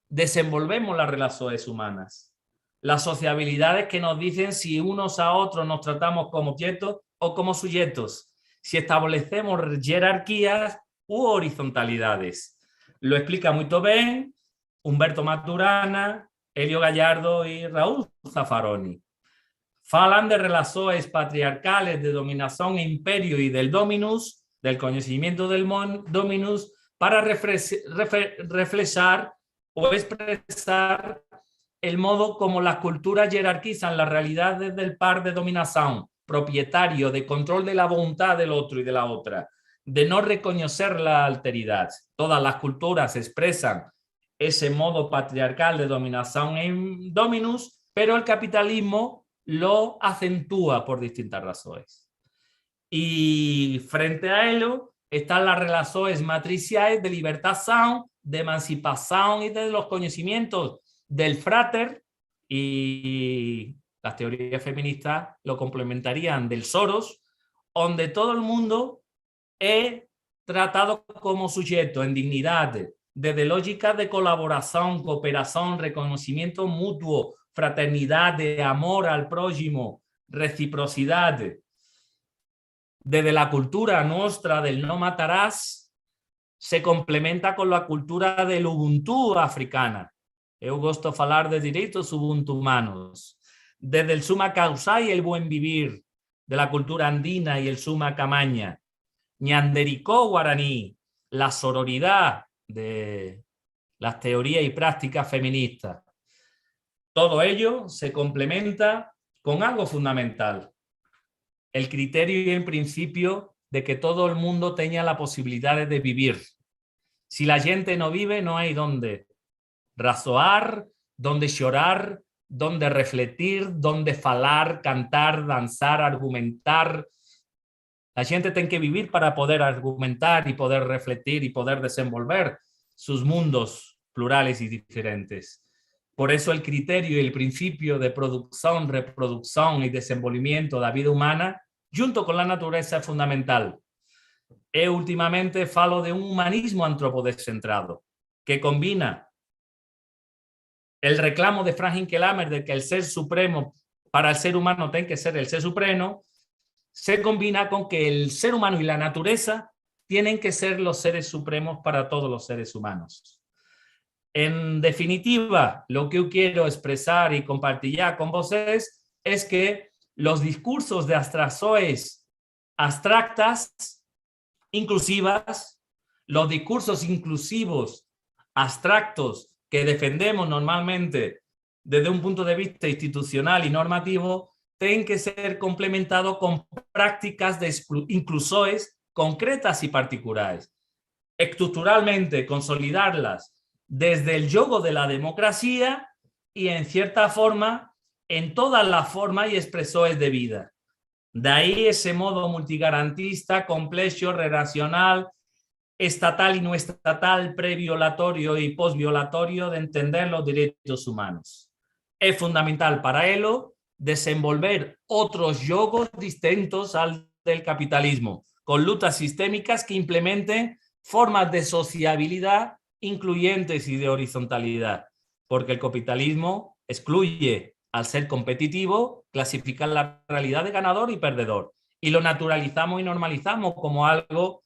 desenvolvemos las relaciones humanas, las sociabilidades que nos dicen si unos a otros nos tratamos como objetos o como sujetos, si establecemos jerarquías u horizontalidades. Lo explica muy bien Humberto Maturana, Elio Gallardo y Raúl Zaffaroni. Falan de relaciones patriarcales de dominación e imperio y del dominus, del conocimiento del dominus, para reflejar o expresar el modo como las culturas jerarquizan las realidades del par de dominación, propietario, de control de la voluntad del otro y de la otra, de no reconocer la alteridad. Todas las culturas expresan ese modo patriarcal de dominación en dominus, pero el capitalismo lo acentúa por distintas razones. Y frente a ello están las relaciones matriciales de libertación, de emancipación y de los conocimientos del frater, y las teorías feministas lo complementarían del Soros, donde todo el mundo es tratado como sujeto en dignidad, desde lógicas de colaboración, cooperación, reconocimiento mutuo, fraternidad, de amor al prójimo, reciprocidad. Desde la cultura nuestra del no matarás, se complementa con la cultura del Ubuntu africana. Eu gosto de falar de derechos ubuntu humanos. Desde el suma causa y el buen vivir de la cultura andina y el suma camaña, ñandericó guaraní, la sororidad de las teorías y prácticas feministas. Todo ello se complementa con algo fundamental, el criterio y el principio de que todo el mundo tenga la posibilidad de vivir. Si la gente no vive, no hay dónde razoar, dónde llorar, dónde refletir, dónde falar, cantar, danzar, argumentar. La gente tiene que vivir para poder argumentar y poder refletir y poder desenvolver sus mundos plurales y diferentes. Por eso el criterio y el principio de producción, reproducción y desenvolvimiento de la vida humana, junto con la naturaleza, es fundamental. Últimamente falo de un humanismo antropodescentrado que combina el reclamo de Frank Hinkelhammer de que el ser supremo para el ser humano tiene que ser el ser supremo, se combina con que el ser humano y la naturaleza tienen que ser los seres supremos para todos los seres humanos. En definitiva, lo que yo quiero expresar y compartir ya con vosotros es que los discursos de abstracciones abstractas, inclusivas, los discursos inclusivos abstractos que defendemos normalmente desde un punto de vista institucional y normativo, tienen que ser complementados con prácticas de inclusiones concretas y particulares. Estructuralmente, consolidarlas desde el yogo de la democracia y, en cierta forma, en todas las formas y expresiones de vida. De ahí ese modo multigarantista, complejo, relacional, estatal y no estatal, previolatorio y postviolatorio de entender los derechos humanos. Es fundamental para ello desenvolver otros yogos distintos al del capitalismo, con luchas sistémicas que implementen formas de sociabilidad incluyentes y de horizontalidad, porque el capitalismo excluye al ser competitivo, clasificar la realidad de ganador y perdedor, y lo naturalizamos y normalizamos como algo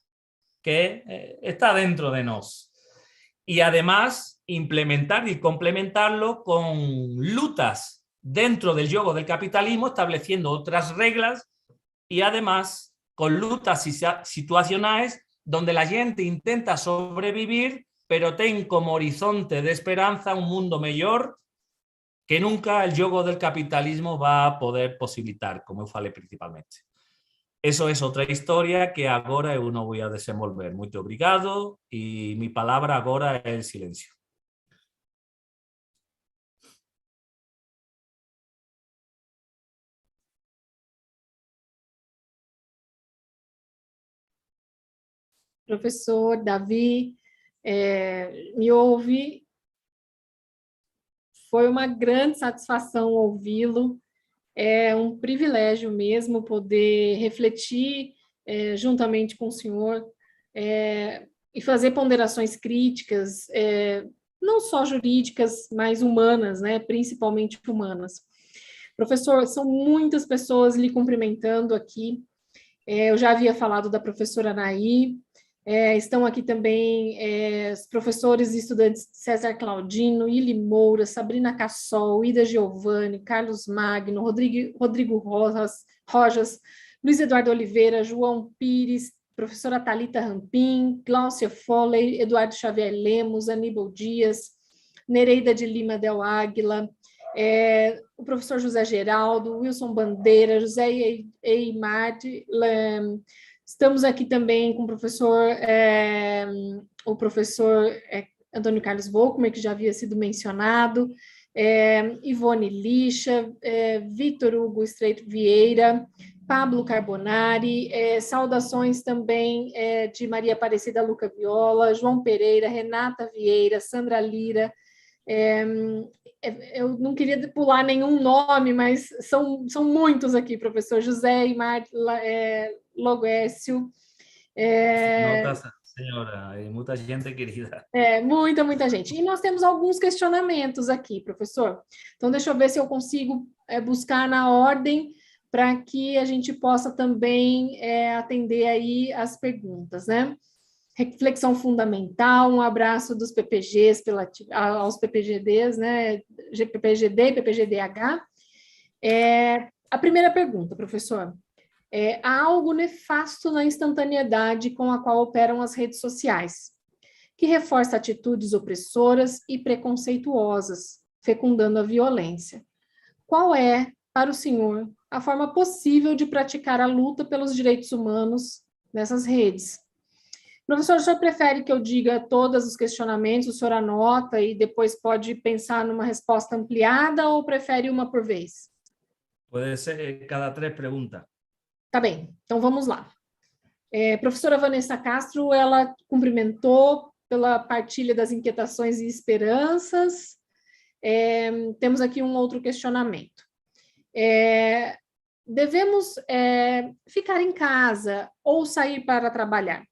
que está dentro de nos. Y además implementar y complementarlo con luchas dentro del yogo del capitalismo, estableciendo otras reglas y además con luchas situacionales donde la gente intenta sobrevivir, pero ten como horizonte de esperanza un mundo mejor que nunca el yogo del capitalismo va a poder posibilitar, como eu falei principalmente. Eso es otra historia que agora eu non voy a desenvolver. Muito obrigado e mi palabra agora é el silencio. Professor Davi, me ouve? Foi uma grande satisfação ouvi-lo. É um privilégio mesmo poder refletir juntamente com o senhor e fazer ponderações críticas, não só jurídicas, mas humanas, né? Principalmente humanas. Professor, são muitas pessoas lhe cumprimentando aqui. Eu já havia falado da professora Anaí, estão aqui também os professores e estudantes César Claudino, Ili Moura, Sabrina Cassol, Ida Giovanni, Carlos Magno, Rodrigo Rojas, Luiz Eduardo Oliveira, João Pires, professora Thalita Rampim, Glaucia Foley, Eduardo Xavier Lemos, Aníbal Dias, Nereida de Lima Del Águila, o professor José Geraldo, Wilson Bandeira, José Eimard. Estamos aqui também com o professor Antônio Carlos Volkmer, que já havia sido mencionado, Ivone Lixa, Vitor Hugo Estreito Vieira, Pablo Carbonari, saudações também de Maria Aparecida Luca Viola, João Pereira, Renata Vieira, Sandra Lira. Eu não queria pular nenhum nome, mas são muitos aqui, professor José Imar Loguécio. Notas, senhora, muita gente querida. Muita gente. E nós temos alguns questionamentos aqui, professor. Então, deixa eu ver se eu consigo buscar na ordem para que a gente possa também atender aí as perguntas, né? Reflexão fundamental, um abraço dos PPGs aos PPGDs, né? PPGD e PPGDH. A primeira pergunta, professor. Há algo nefasto na instantaneidade com a qual operam as redes sociais, que reforça atitudes opressoras e preconceituosas, fecundando a violência. Qual é, para o senhor, a forma possível de praticar a luta pelos direitos humanos nessas redes? Professor, o senhor prefere que eu diga todos os questionamentos, o senhor anota e depois pode pensar numa resposta ampliada ou prefere uma por vez? Pode ser cada 3 perguntas. Tá bem, então vamos lá. Professora Vanessa Castro, ela cumprimentou pela partilha das inquietações e esperanças. Temos aqui um outro questionamento. Devemos ficar em casa ou sair para trabalhar?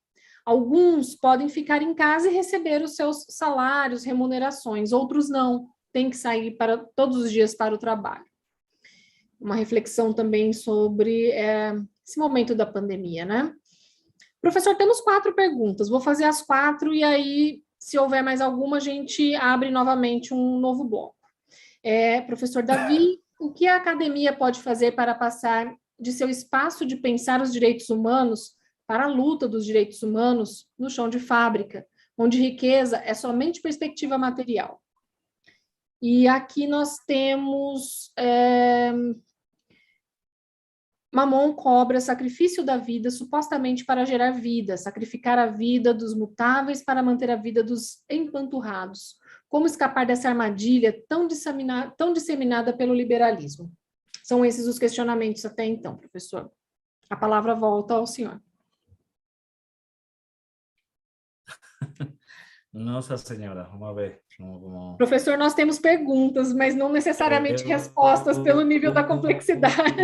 Alguns podem ficar em casa e receber os seus salários, remunerações, outros não, têm que sair todos os dias para o trabalho. Uma reflexão também sobre esse momento da pandemia, né? Professor, temos 4 perguntas, vou fazer as 4 e aí, se houver mais alguma, a gente abre novamente um novo bloco. Professor Davi, o que a academia pode fazer para passar de seu espaço de pensar os direitos humanos para a luta dos direitos humanos no chão de fábrica, onde riqueza é somente perspectiva material? E aqui nós temos Mamon cobra sacrifício da vida, supostamente para gerar vida, sacrificar a vida dos mutáveis para manter a vida dos empanturrados. Como escapar dessa armadilha tão disseminada pelo liberalismo? São esses os questionamentos até então, professor. A palavra volta ao senhor. Nossa Senhora, vamos ver. Professor, nós temos perguntas, mas não necessariamente respostas pelo nível da complexidade.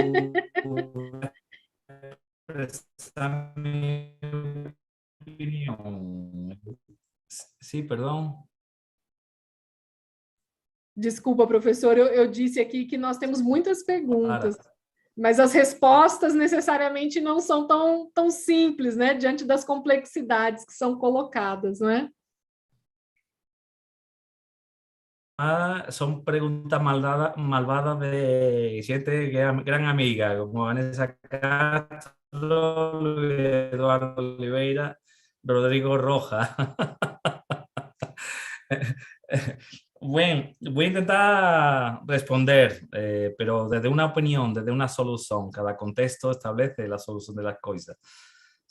Sim, perdão. Desculpa, professor, eu disse aqui que nós temos muitas perguntas, mas as respostas necessariamente não são tão simples, né, diante das complexidades que são colocadas, não é? Son preguntas malvadas de gente que es gran amiga, como Vanessa Castro, Eduardo Oliveira, Rodrigo Roja. Bueno, voy a intentar responder, pero desde una opinión, desde una solución. Cada contexto establece la solución de las cosas.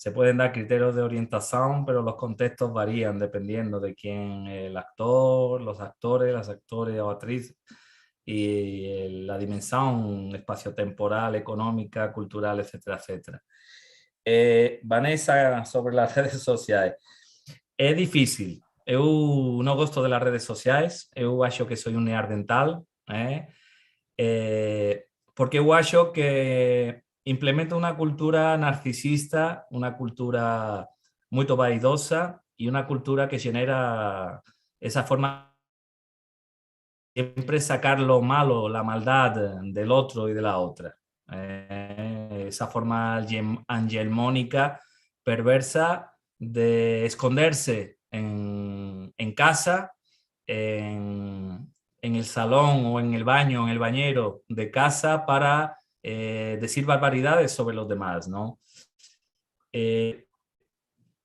Se pueden dar criterios de orientación, pero los contextos varían dependiendo de quién es el actor, los actores, las actores o actrices y la dimensión espaciotemporal, económica, cultural, etcétera, etcétera. Vanessa, sobre las redes sociales. É difícil. Eu não gosto das redes sociais. Eu acho que sou um neandertal, porque eu acho que implementa uma cultura narcisista, uma cultura muito vaidosa e uma cultura que genera essa forma de sempre sacar lo malo, la maldad del otro y de la otra. Esa forma angelmónica, perversa, de esconderse en casa, en el salón o en el baño, en el bañero de casa para decir barbaridades sobre los demás, ¿no?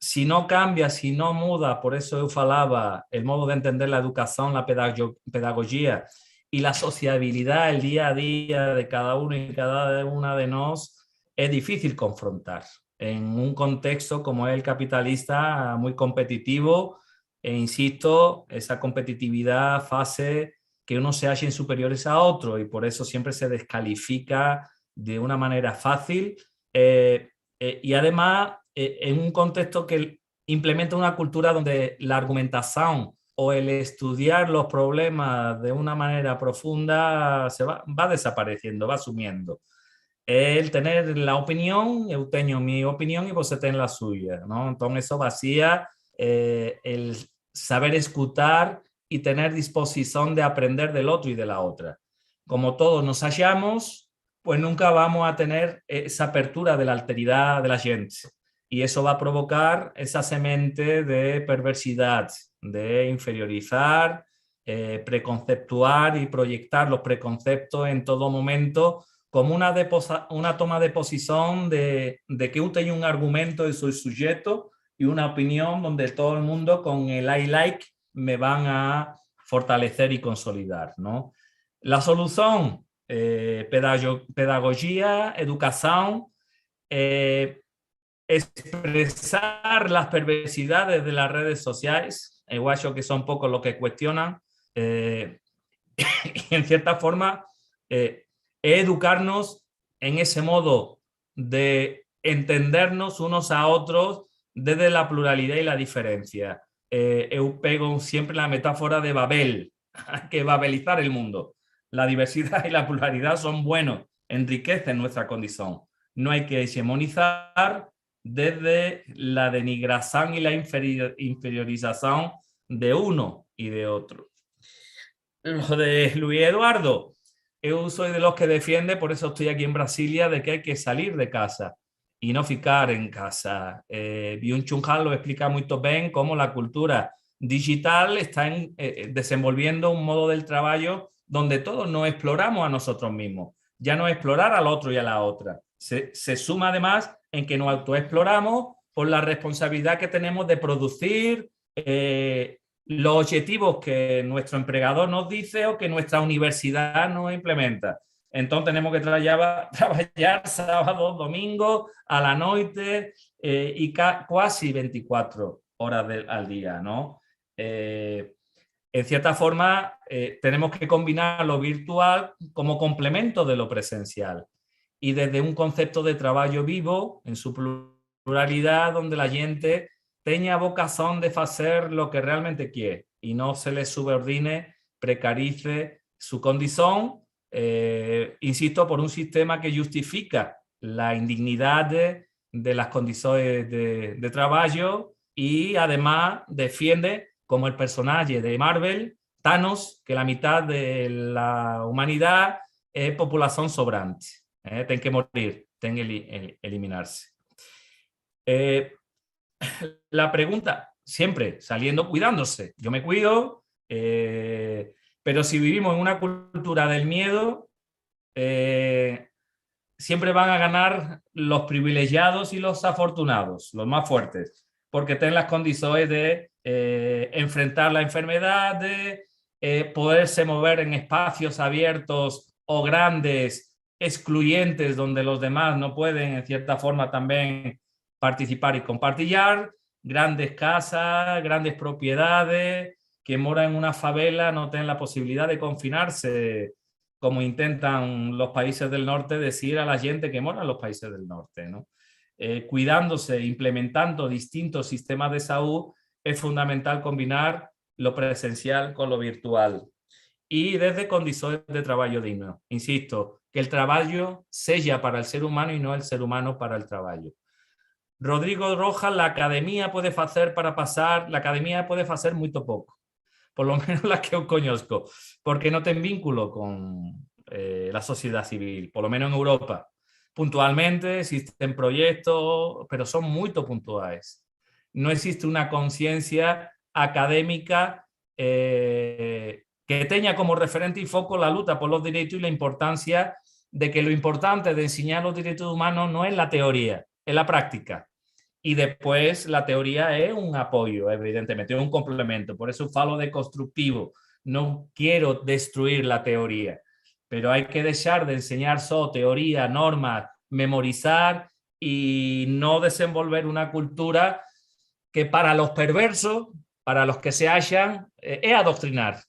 Si no cambia, si no muda, por eso yo falaba, el modo de entender la educación, la pedagogía y la sociabilidad, el día a día de cada uno y cada una de nosotros, es difícil confrontar en un contexto como es el capitalista, muy competitivo, e insisto, esa competitividad hace que unos se hallen superiores a otros y por eso siempre se descalifica de una manera fácil y además en un contexto que implementa una cultura donde la argumentación o el estudiar los problemas de una manera profunda se va desapareciendo, va sumiendo. El tener la opinión, yo tengo mi opinión y vos tenés la suya, ¿no? Entonces eso vacía el saber escuchar y tener disposición de aprender del otro y de la otra. Como todos nos hallamos, pues nunca vamos a tener esa apertura de la alteridad de la gente. Y eso va a provocar esa semente de perversidad, de inferiorizar, preconceptuar y proyectar los preconceptos en todo momento como una toma de posición de que yo tengo un argumento y soy sujeto y una opinión donde todo el mundo con el I like me van a fortalecer y consolidar, ¿no? La solución, pedagogía, educación, expresar las perversidades de las redes sociales, igual que son pocos los que cuestionan, y en cierta forma educarnos en ese modo de entendernos unos a otros desde la pluralidad y la diferencia. Eu pego siempre la metáfora de Babel, hay que babelizar el mundo. La diversidad y la pluralidad son buenos, enriquecen nuestra condición. No hay que hegemonizar desde la denigración y la inferiorización de uno y de otro. Lo de Luis Eduardo, yo soy de los que defiende, por eso estoy aquí en Brasilia, de que hay que salir de casa y no ficar en casa. Byung-Chul Han lo explica muy bien cómo la cultura digital está desenvolviendo un modo del trabajo donde todos nos exploramos a nosotros mismos. Ya no explorar al otro y a la otra. Se suma además en que nos autoexploramos por la responsabilidad que tenemos de producir los objetivos que nuestro empleador nos dice o que nuestra universidad nos implementa. Entonces tenemos que trabajar sábado, domingo, a la noche y casi 24 horas al día, ¿no? En cierta forma, tenemos que combinar lo virtual como complemento de lo presencial y desde un concepto de trabajo vivo en su pluralidad, donde la gente tenga vocación de hacer lo que realmente quiere y no se le subordine, precarice su condición, insisto, por un sistema que justifica la indignidad de las condiciones de trabajo y además defiende, como el personaje de Marvel, Thanos, que la mitad de la humanidad es población sobrante. Tienen que morir, tienen que eliminarse. La pregunta, siempre saliendo cuidándose. Yo me cuido, pero si vivimos en una cultura del miedo, siempre van a ganar los privilegiados y los afortunados, los más fuertes, porque tienen las condiciones de enfrentar la enfermedad, de poderse mover en espacios abiertos o grandes, excluyentes, donde los demás no pueden, en cierta forma, también participar y compartir, grandes casas, grandes propiedades, que moran en una favela no tienen la posibilidad de confinarse, como intentan los países del norte decir a la gente que mora en los países del norte, ¿no? Cuidándose, implementando distintos sistemas de salud, es fundamental combinar lo presencial con lo virtual. Y desde condiciones de trabajo digno. Insisto, que el trabajo sea para el ser humano y no el ser humano para el trabajo. Rodrigo Rojas, la academia puede hacer para pasar, la academia puede hacer muy poco, por lo menos la que yo conozco, porque no tienen vínculo con la sociedad civil, por lo menos en Europa. Puntualmente existen proyectos, pero son muy puntuales. No existe una conciencia académica que tenga como referente y foco la lucha por los derechos y la importancia de que lo importante de enseñar los derechos humanos no es la teoría, es la práctica. Y después la teoría es un apoyo, evidentemente, es un complemento. Por eso falo de constructivo. No quiero destruir la teoría, pero hay que dejar de enseñar solo teoría, normas, memorizar y no desenvolver una cultura que para los perversos, para los que se hallan, es adoctrinar.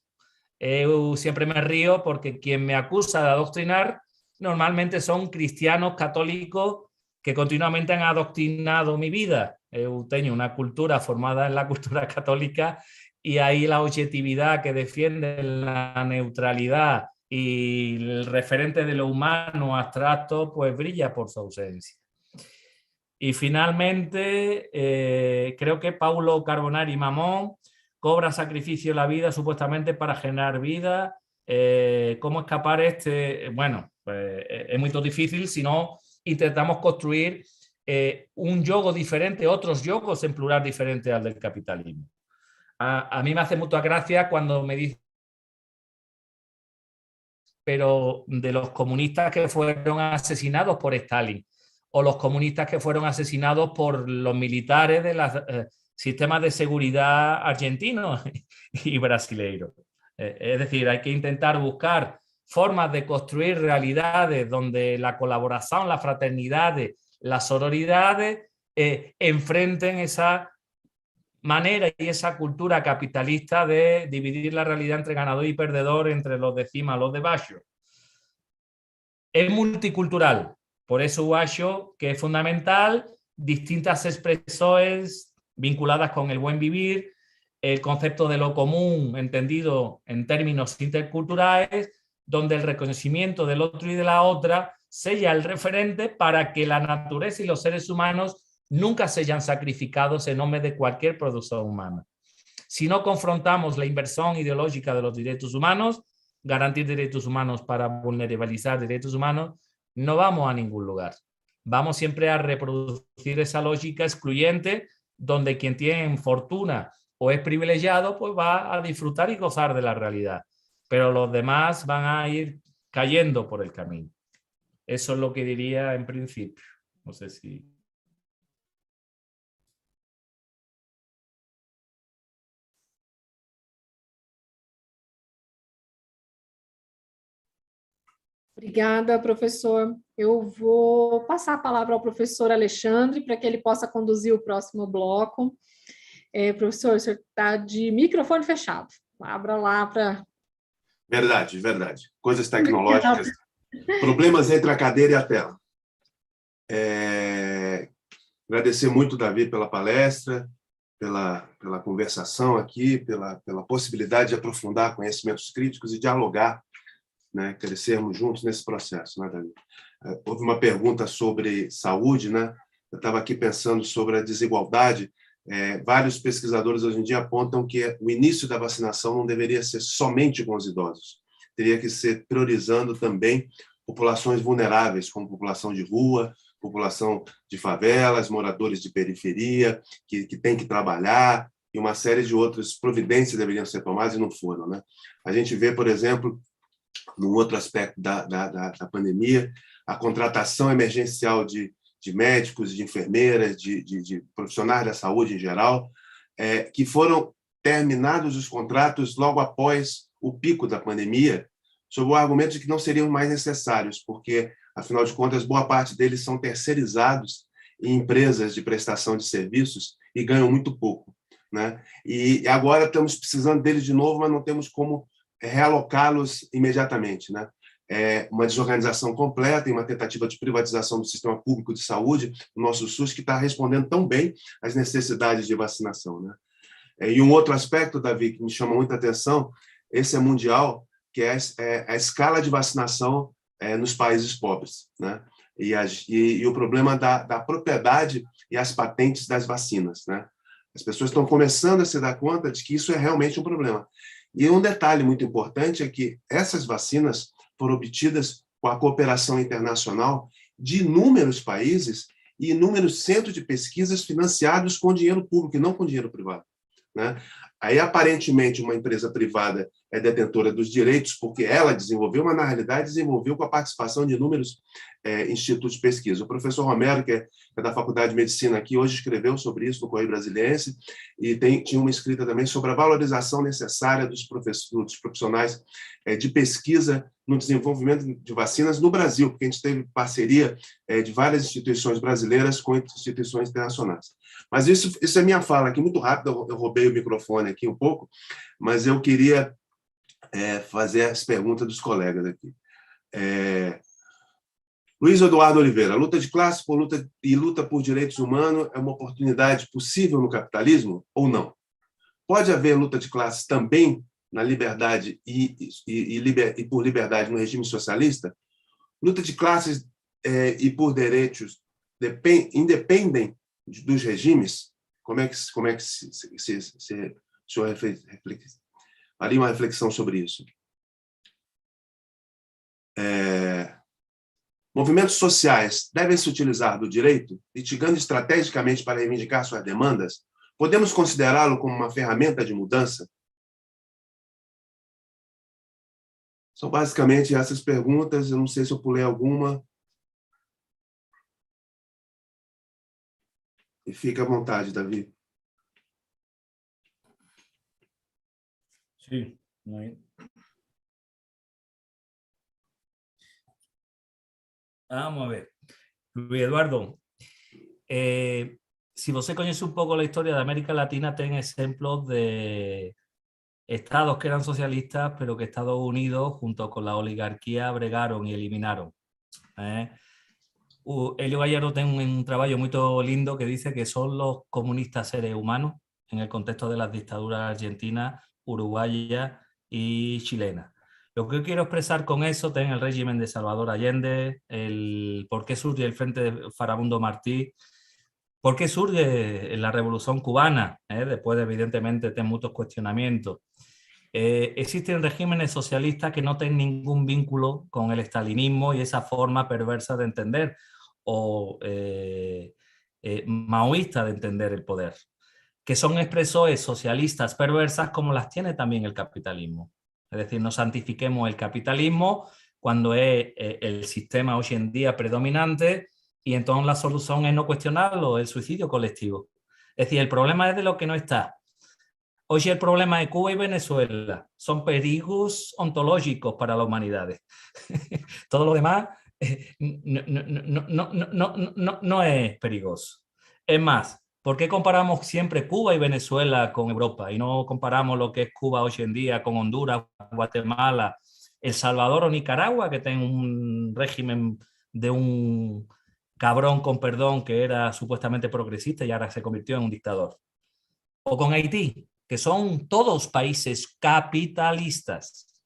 Yo siempre me río porque quien me acusa de adoctrinar normalmente son cristianos católicos que continuamente han adoctrinado mi vida. Yo tengo una cultura formada en la cultura católica y ahí la objetividad que defiende la neutralidad y el referente de lo humano abstracto, pues brilla por su ausencia. Y finalmente, creo que Paulo Carbonari Mamón cobra sacrificio la vida supuestamente para generar vida. ¿Cómo escapar Bueno, pues es muy difícil si no intentamos construir un yogo diferente, otros yogos en plural diferente al del capitalismo. A mí me hace mucha gracia cuando me dicen, pero de los comunistas que fueron asesinados por Stalin o los comunistas que fueron asesinados por los militares de los sistemas de seguridad argentinos y brasileiros. Es decir, hay que intentar buscar formas de construir realidades donde la colaboración, la fraternidad, las sororidades enfrenten esa manera y esa cultura capitalista de dividir la realidad entre ganador y perdedor, entre los de cima y los de abajo. Es multicultural, por eso acho que es fundamental distintas expresiones vinculadas con el buen vivir, el concepto de lo común entendido en términos interculturales, donde el reconocimiento del otro y de la otra sea el referente para que la naturaleza y los seres humanos nunca sean sacrificados en nombre de cualquier producción humana. Si no confrontamos la inversión ideológica de los derechos humanos, garantir derechos humanos para vulnerabilizar derechos humanos, no vamos a ningún lugar. Vamos siempre a reproducir esa lógica excluyente donde quien tiene fortuna o es privilegiado, pues va a disfrutar y gozar de la realidad. Pero los demás van a ir cayendo por el camino. Eso es lo que diría en principio. No sé si... Obrigada, professor. Eu vou passar a palavra ao professor Alexandre para que ele possa conduzir o próximo bloco. Professor, o senhor está de microfone fechado. Abra lá para... Verdade, verdade. Coisas tecnológicas. Problemas entre a cadeira e a tela. Agradecer muito, Davi, pela palestra, pela conversação aqui, pela possibilidade de aprofundar conhecimentos críticos e dialogar, né, crescermos juntos nesse processo, né, Davi? Houve uma pergunta sobre saúde, né? Eu estava aqui pensando sobre a desigualdade. Vários pesquisadores hoje em dia apontam que o início da vacinação não deveria ser somente com os idosos, teria que ser priorizando também populações vulneráveis, como população de rua, população de favelas, moradores de periferia, que tem que trabalhar, e uma série de outras providências deveriam ser tomadas e não foram, né? A gente vê, por exemplo, num outro aspecto da pandemia, a contratação emergencial de médicos, de enfermeiras, de profissionais da saúde em geral, que foram terminados os contratos logo após o pico da pandemia, sob o argumento de que não seriam mais necessários, porque, afinal de contas, boa parte deles são terceirizados em empresas de prestação de serviços e ganham muito pouco, né? E agora estamos precisando deles de novo, mas não temos como realocá-los imediatamente, né? Uma desorganização completa e uma tentativa de privatização do sistema público de saúde, o nosso SUS, que está respondendo tão bem às necessidades de vacinação, né? E um outro aspecto, Davi, que me chama muita atenção, esse é mundial, que é a escala de vacinação nos países pobres, né? E o problema da propriedade e as patentes das vacinas, né? As pessoas estão começando a se dar conta de que isso é realmente um problema. E um detalhe muito importante é que essas vacinas foram obtidas com a cooperação internacional de inúmeros países e inúmeros centros de pesquisas financiados com dinheiro público e não com dinheiro privado, né? Aí, aparentemente, uma empresa privada é detentora dos direitos porque ela desenvolveu, mas, na realidade, desenvolveu com a participação de inúmeros institutos de pesquisa. O professor Romero, que é da Faculdade de Medicina aqui, hoje escreveu sobre isso no Correio Brasiliense e tinha uma escrita também sobre a valorização necessária dos profissionais de pesquisa no desenvolvimento de vacinas no Brasil, porque a gente teve parceria de várias instituições brasileiras com instituições internacionais. Mas isso é minha fala aqui, muito rápido, eu roubei o microfone aqui um pouco, mas eu queria fazer as perguntas dos colegas aqui. Luiz Eduardo Oliveira, luta de classe e luta por direitos humanos é uma oportunidade possível no capitalismo ou não? Pode haver luta de classe também na liberdade e por liberdade no regime socialista? Luta de classes e por direitos independem dos regimes? Como é que o senhor faria uma reflexão sobre isso? Movimentos sociais devem se utilizar do direito, litigando estrategicamente para reivindicar suas demandas? Podemos considerá-lo como uma ferramenta de mudança? São basicamente essas perguntas. Eu não sei se eu pulei alguma. E fique à vontade, Davi. Sí, muy... Vamos a ver. Luis Eduardo, si você conhece un poco la historia de América Latina, ten ejemplos de estados que eran socialistas, pero que Estados Unidos, junto con la oligarquía, bregaron y eliminaron. Elio Gallardo tiene un trabajo muy lindo que dice que son los comunistas seres humanos en el contexto de las dictaduras argentinas, uruguaya y chilena. Lo que yo quiero expresar con eso es el régimen de Salvador Allende, el por qué surge el Frente de Farabundo Martí, por qué surge la Revolución Cubana, después de, evidentemente, tener muchos cuestionamientos. Existen regímenes socialistas que no tienen ningún vínculo con el estalinismo y esa forma perversa de entender o maoísta de entender el poder, que son expresiones socialistas perversas como las tiene también el capitalismo. Es decir, no santifiquemos el capitalismo cuando es el sistema hoy en día predominante y entonces la solución es no cuestionarlo, el suicidio colectivo. Es decir, el problema es de lo que no está. Hoy el problema de Cuba y Venezuela son perigos ontológicos para la humanidad. Todo lo demás no es peligroso. Es más, ¿por qué comparamos siempre Cuba y Venezuela con Europa y no comparamos lo que es Cuba hoy en día con Honduras, Guatemala, El Salvador o Nicaragua, que tienen un régimen de un cabrón, con perdón, que era supuestamente progresista y ahora se convirtió en un dictador? O con Haití, que son todos países capitalistas.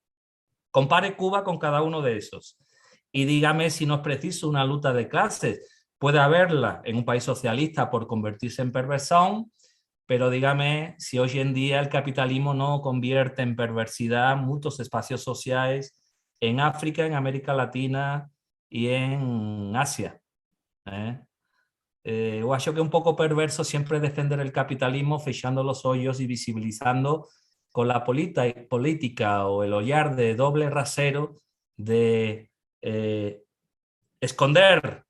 Compare Cuba con cada uno de esos y dígame si no es preciso una lucha de clases. Puede haberla en un país socialista por convertirse en perversión, pero dígame si hoy en día el capitalismo no convierte en perversidad muchos espacios sociales en África, en América Latina y en Asia. Yo creo que es un poco perverso siempre defender el capitalismo fechando los hoyos y visibilizando con la política o el ollar de doble rasero de esconder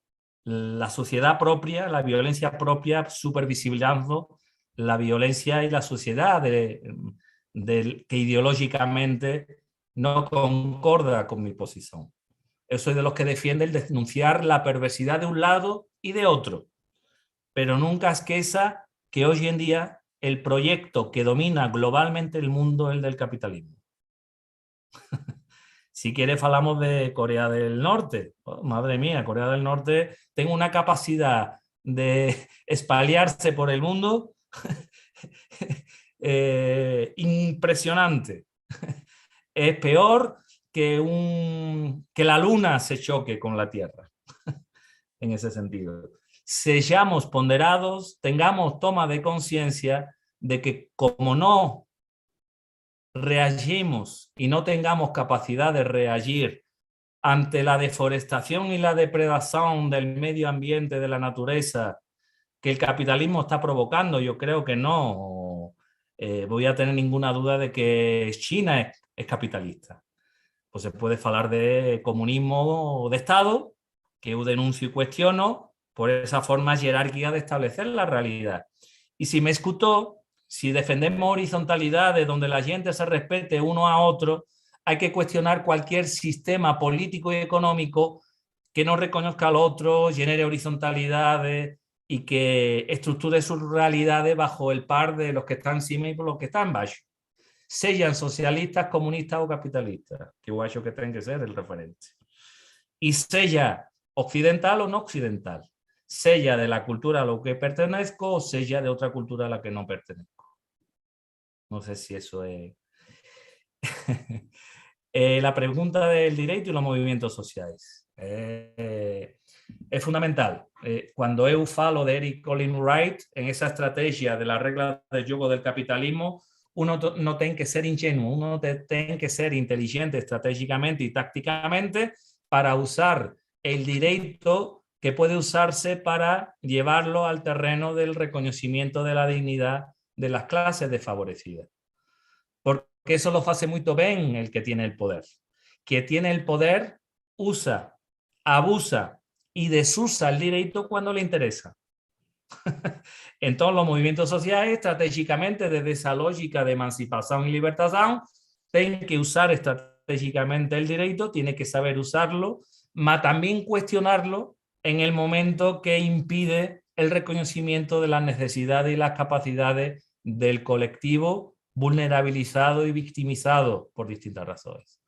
la sociedad propia, la violencia propia, supervisibilizando la violencia y la sociedad que ideológicamente no concorda con mi posición. Yo soy de los que defiende el denunciar la perversidad de un lado y de otro, pero nunca esqueza que hoy en día el proyecto que domina globalmente el mundo es el del capitalismo. Si quieres hablamos de Corea del Norte. Oh, madre mía, Corea del Norte tiene una capacidad de espaliarse por el mundo impresionante. Es peor que la luna se choque con la Tierra, en ese sentido. Seamos ponderados, tengamos toma de conciencia de que como no reagimos y no tengamos capacidad de reagir ante la deforestación y la depredación del medio ambiente, de la naturaleza, que el capitalismo está provocando, yo creo que no voy a tener ninguna duda de que China es capitalista. Pues se puede hablar de comunismo de Estado, que yo denuncio y cuestiono por esa forma jerárquica de establecer la realidad. Y si me escutó, si defendemos horizontalidades donde la gente se respete uno a otro, hay que cuestionar cualquier sistema político y económico que no reconozca al otro, genere horizontalidades y que estructure sus realidades bajo el par de los que están encima y por los que están abajo. Sean socialistas, comunistas o capitalistas, que yo creo que tienen que ser el referente. Y sea occidental o no occidental, sea de la cultura a la que pertenezco o sea de otra cultura a la que no pertenezco. No sé si eso es... la pregunta del derecho y los movimientos sociales. Es fundamental. Cuando eu falo de Eric Colin Wright, en esa estrategia de la regla del juego del capitalismo, uno no tiene que ser ingenuo, uno tiene que ser inteligente estratégicamente y tácticamente para usar el derecho que puede usarse para llevarlo al terreno del reconocimiento de la dignidad de las clases desfavorecidas. Porque eso lo hace muy bien el que tiene el poder. Que tiene el poder usa, abusa y desusa el derecho cuando le interesa. En todos los movimientos sociales, estratégicamente, desde esa lógica de emancipación y libertación, tienen que usar estratégicamente el derecho, tiene que saber usarlo, pero también cuestionarlo en el momento que impide el reconocimiento de las necesidades y las capacidades del colectivo vulnerabilizado y victimizado por distintas razones.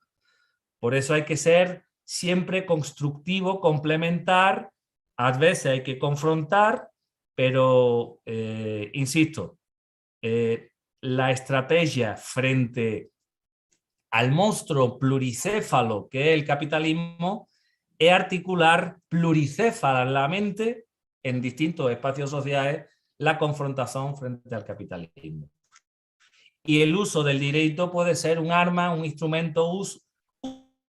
Por eso hay que ser siempre constructivo, complementar, a veces hay que confrontar, pero, insisto, la estrategia frente al monstruo pluricéfalo que es el capitalismo es articular pluricéfalamente en distintos espacios sociales la confrontación frente al capitalismo. Y el uso del derecho puede ser un arma, un instrumento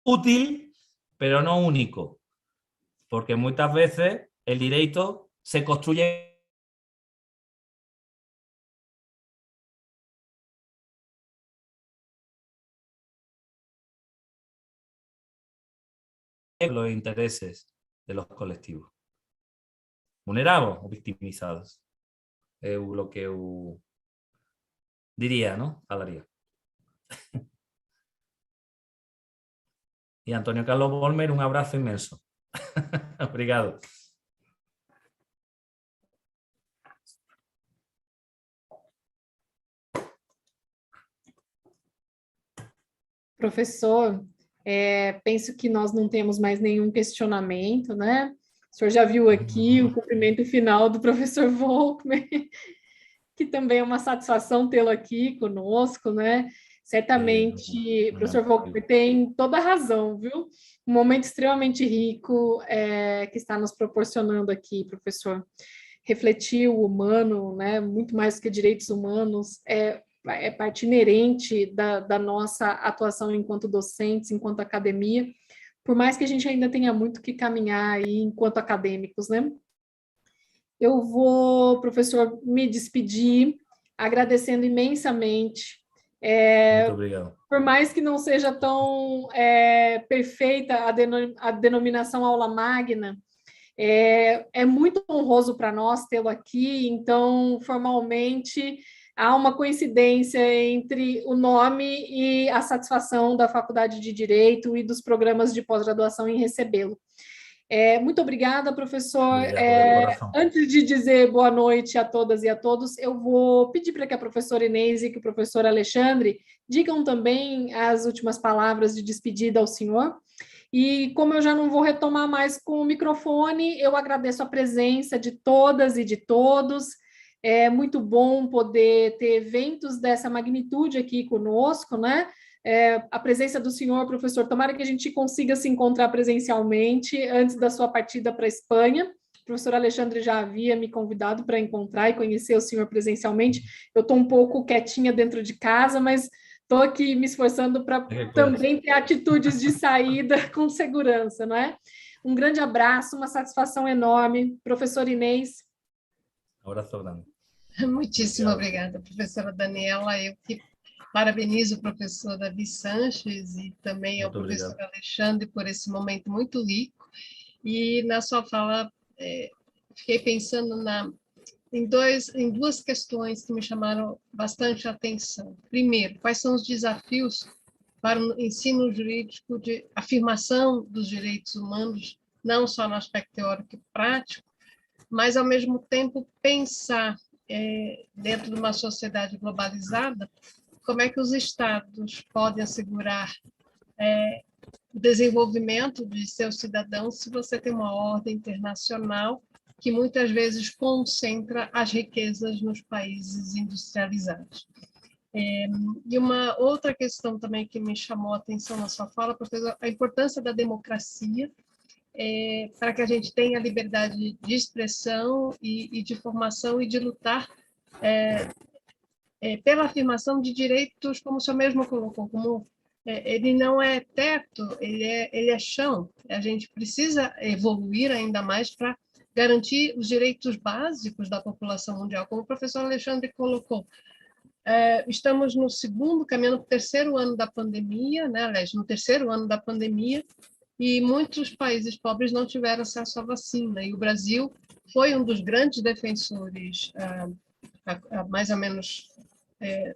útil, pero no único, porque muchas veces el derecho se construye con los intereses de los colectivos, vulnerados o victimizados. Es lo que Diría, ¿no? Falaría. Y Antonio Carlos Bolmer, un abrazo inmenso. Obrigado. Professor, penso que nós não temos mais nenhum questionamento, né? O senhor já viu aqui o cumprimento final do professor Volkmer, que também é uma satisfação tê-lo aqui conosco, né? Certamente, o professor Volkmer tem toda a razão, viu? Um momento extremamente rico que está nos proporcionando aqui, professor. Refletir o humano, né? Muito mais do que direitos humanos, é parte inerente da nossa atuação enquanto docentes, enquanto academia, por mais que a gente ainda tenha muito que caminhar aí enquanto acadêmicos, né? Eu vou, professor, me despedir, agradecendo imensamente. Muito obrigado. Por mais que não seja tão perfeita a denominação aula magna, é muito honroso para nós tê-lo aqui, então, formalmente, há uma coincidência entre o nome e a satisfação da Faculdade de Direito e dos programas de pós-graduação em recebê-lo. Muito obrigada, professor. Antes de dizer boa noite a todas e a todos, eu vou pedir para que a professora Inês e que o professor Alexandre digam também as últimas palavras de despedida ao senhor. E como eu já não vou retomar mais com o microfone, eu agradeço a presença de todas e de todos. É muito bom poder ter eventos dessa magnitude aqui conosco, né? A presença do senhor, professor, tomara que a gente consiga se encontrar presencialmente antes da sua partida para a Espanha. O professor Alexandre já havia me convidado para encontrar e conhecer o senhor presencialmente. Eu estou um pouco quietinha dentro de casa, mas estou aqui me esforçando para também ter atitudes de saída com segurança, não é? Um grande abraço, uma satisfação enorme. Professor Inês. Abraço grande. Muitíssimo obrigada, professora Daniela. Eu que parabenizo o professor Davi Sanches e também ao professor Alexandre por esse momento muito rico. E na sua fala, fiquei pensando em duas questões que me chamaram bastante atenção. Primeiro, quais são os desafios para o ensino jurídico de afirmação dos direitos humanos, não só no aspecto teórico e prático, mas, ao mesmo tempo, pensar dentro de uma sociedade globalizada, como é que os Estados podem assegurar o desenvolvimento de seus cidadãos se você tem uma ordem internacional que muitas vezes concentra as riquezas nos países industrializados. E uma outra questão também que me chamou a atenção na sua fala, professor, a importância da democracia para que a gente tenha liberdade de expressão e de formação e de lutar pela afirmação de direitos, como o senhor mesmo colocou, como ele não é teto, ele é chão. A gente precisa evoluir ainda mais para garantir os direitos básicos da população mundial, como o professor Alexandre colocou. Estamos no segundo, caminhando para o terceiro ano da pandemia, né? Aliás, no terceiro ano da pandemia, e muitos países pobres não tiveram acesso à vacina, e o Brasil foi um dos grandes defensores, mais ou menos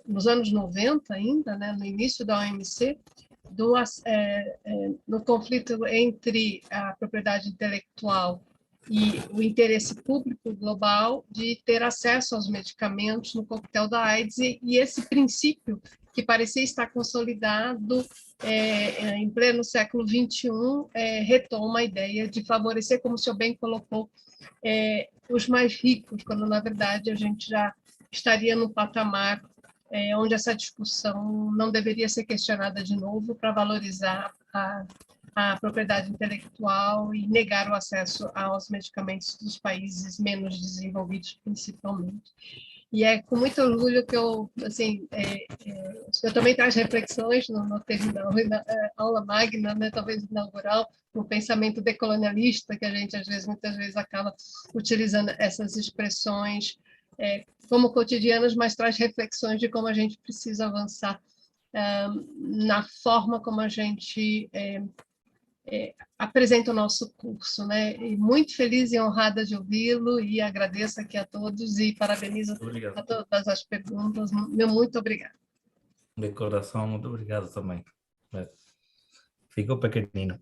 nos anos 90 ainda, né, no início da OMC, no conflito entre a propriedade intelectual e o interesse público global de ter acesso aos medicamentos no coquetel da AIDS, e esse princípio que parecia estar consolidado em pleno século XXI, retoma a ideia de favorecer, como o senhor bem colocou, os mais ricos, quando, na verdade, a gente já estaria no patamar onde essa discussão não deveria ser questionada de novo para valorizar a propriedade intelectual e negar o acesso aos medicamentos dos países menos desenvolvidos, principalmente. E é com muito orgulho que eu também traz reflexões no terminal, na aula magna, né, talvez inaugural, no pensamento decolonialista, que a gente, muitas vezes, acaba utilizando essas expressões como cotidianas, mas traz reflexões de como a gente precisa avançar na forma como a gente apresenta o nosso curso, né? E muito feliz e honrada de ouvi-lo e agradeço aqui a todos e parabenizo a todas as perguntas. Meu muito obrigada. De coração, muito obrigado também. Ficou pequenino.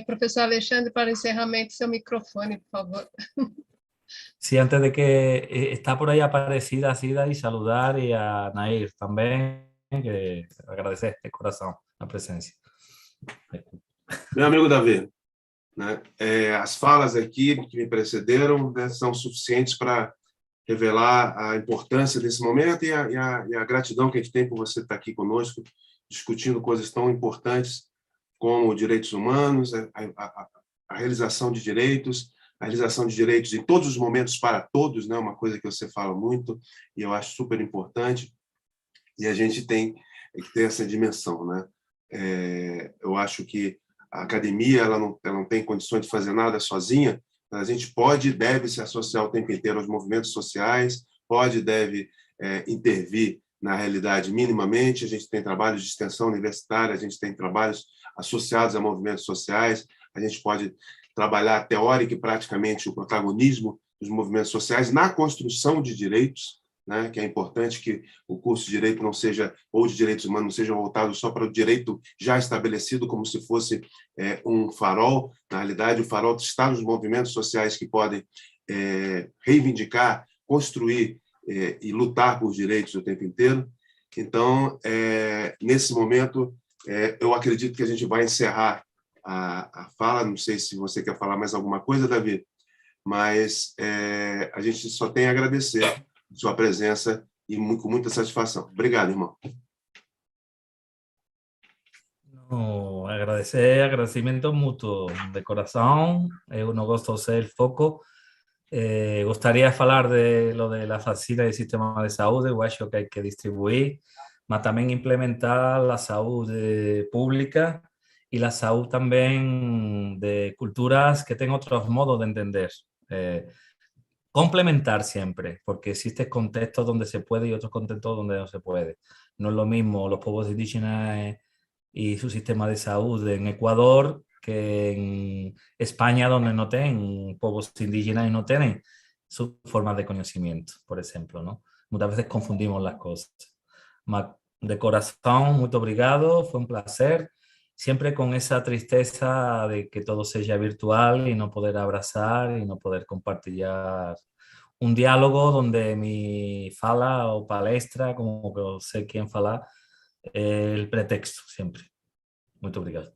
Professor Alexandre, para encerramento, seu microfone, por favor. Sí, antes de que está por ahí aparecida Sida y saludar y a Nair también, que agradecer de corazón la presencia. Meu amigo Davi, né, as falas aqui que me precederam, né, são suficientes para revelar a importância desse momento e a gratidão que a gente tem por você estar aqui conosco, discutindo coisas tão importantes como direitos humanos, a realização de direitos, a realização de direitos em todos os momentos para todos, né? Uma coisa que você fala muito e eu acho super importante, e a gente tem que ter essa dimensão, né? Eu acho que a academia ela não tem condições de fazer nada sozinha, mas a gente pode e deve se associar o tempo inteiro aos movimentos sociais, pode e deve intervir na realidade minimamente. A gente tem trabalhos de extensão universitária, a gente tem trabalhos associados a movimentos sociais, a gente pode trabalhar teórica e praticamente o protagonismo dos movimentos sociais na construção de direitos, né, que é importante que o curso de direito não seja, ou de direitos humanos, não seja voltado só para o direito já estabelecido, como se fosse um farol. Na realidade, o farol está nos movimentos sociais que podem reivindicar, construir e lutar por direitos o tempo inteiro. Então, nesse momento, eu acredito que a gente vai encerrar a fala. Não sei se você quer falar mais alguma coisa, Davi, mas a gente só tem a agradecer sua presença e com muita satisfação. Obrigado, irmão. No, agradecimiento mutuo de corazón. Eu no gosto de ser el foco. Gostaria falar de lo de la vacina y sistema de saúde. Eu acho que hay que distribuir, mas también implementar la salud pública y la salud también de culturas que tengan otros modos de entender. Complementar siempre, porque existen contextos donde se puede y otros contextos donde no se puede. No es lo mismo los pueblos indígenas y su sistema de salud en Ecuador que en España, donde no tienen pueblos indígenas y no tienen su forma de conocimiento, por ejemplo, ¿no? Muchas veces confundimos las cosas. De corazón, muy obrigado, fue un placer. Siempre con esa tristeza de que todo sea virtual y no poder abrazar y no poder compartir un diálogo donde mi fala o palestra, como que sé quién fala, el pretexto sempre. Muito obrigado.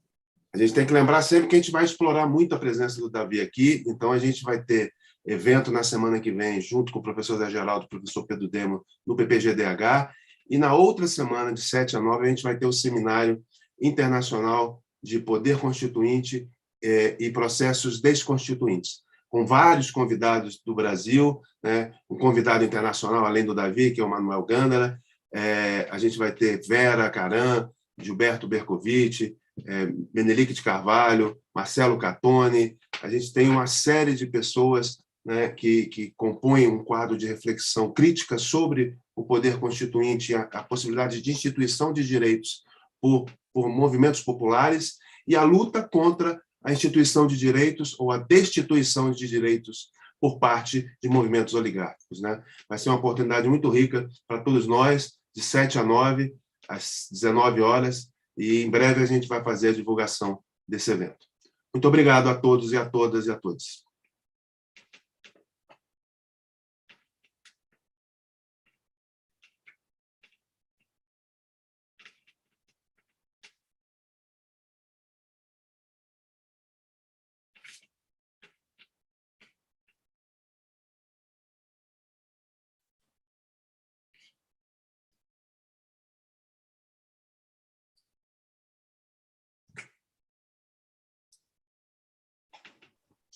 A gente tem que lembrar sempre que a gente vai explorar muito a presença do Davi aqui, então a gente vai ter evento na semana que vem, junto com o professor Zé Geraldo e o professor Pedro Demo, no PPGDH, e na outra semana, de 7 a 9, a gente vai ter o seminário internacional de poder constituinte e processos desconstituintes, com vários convidados do Brasil, né? Um convidado internacional, além do Davi, que é o Manuel Gândara. A gente vai ter Vera Caram, Gilberto Bercovitch, Menelik de Carvalho, Marcelo Catone. A gente tem uma série de pessoas, né, que compõem um quadro de reflexão crítica sobre o poder constituinte e a possibilidade de instituição de direitos por movimentos populares e a luta contra a instituição de direitos ou a destituição de direitos por parte de movimentos oligárquicos, né? Vai ser uma oportunidade muito rica para todos nós, de 7 a 9, às 19 horas, e em breve a gente vai fazer a divulgação desse evento. Muito obrigado a todos e a todas e a todos.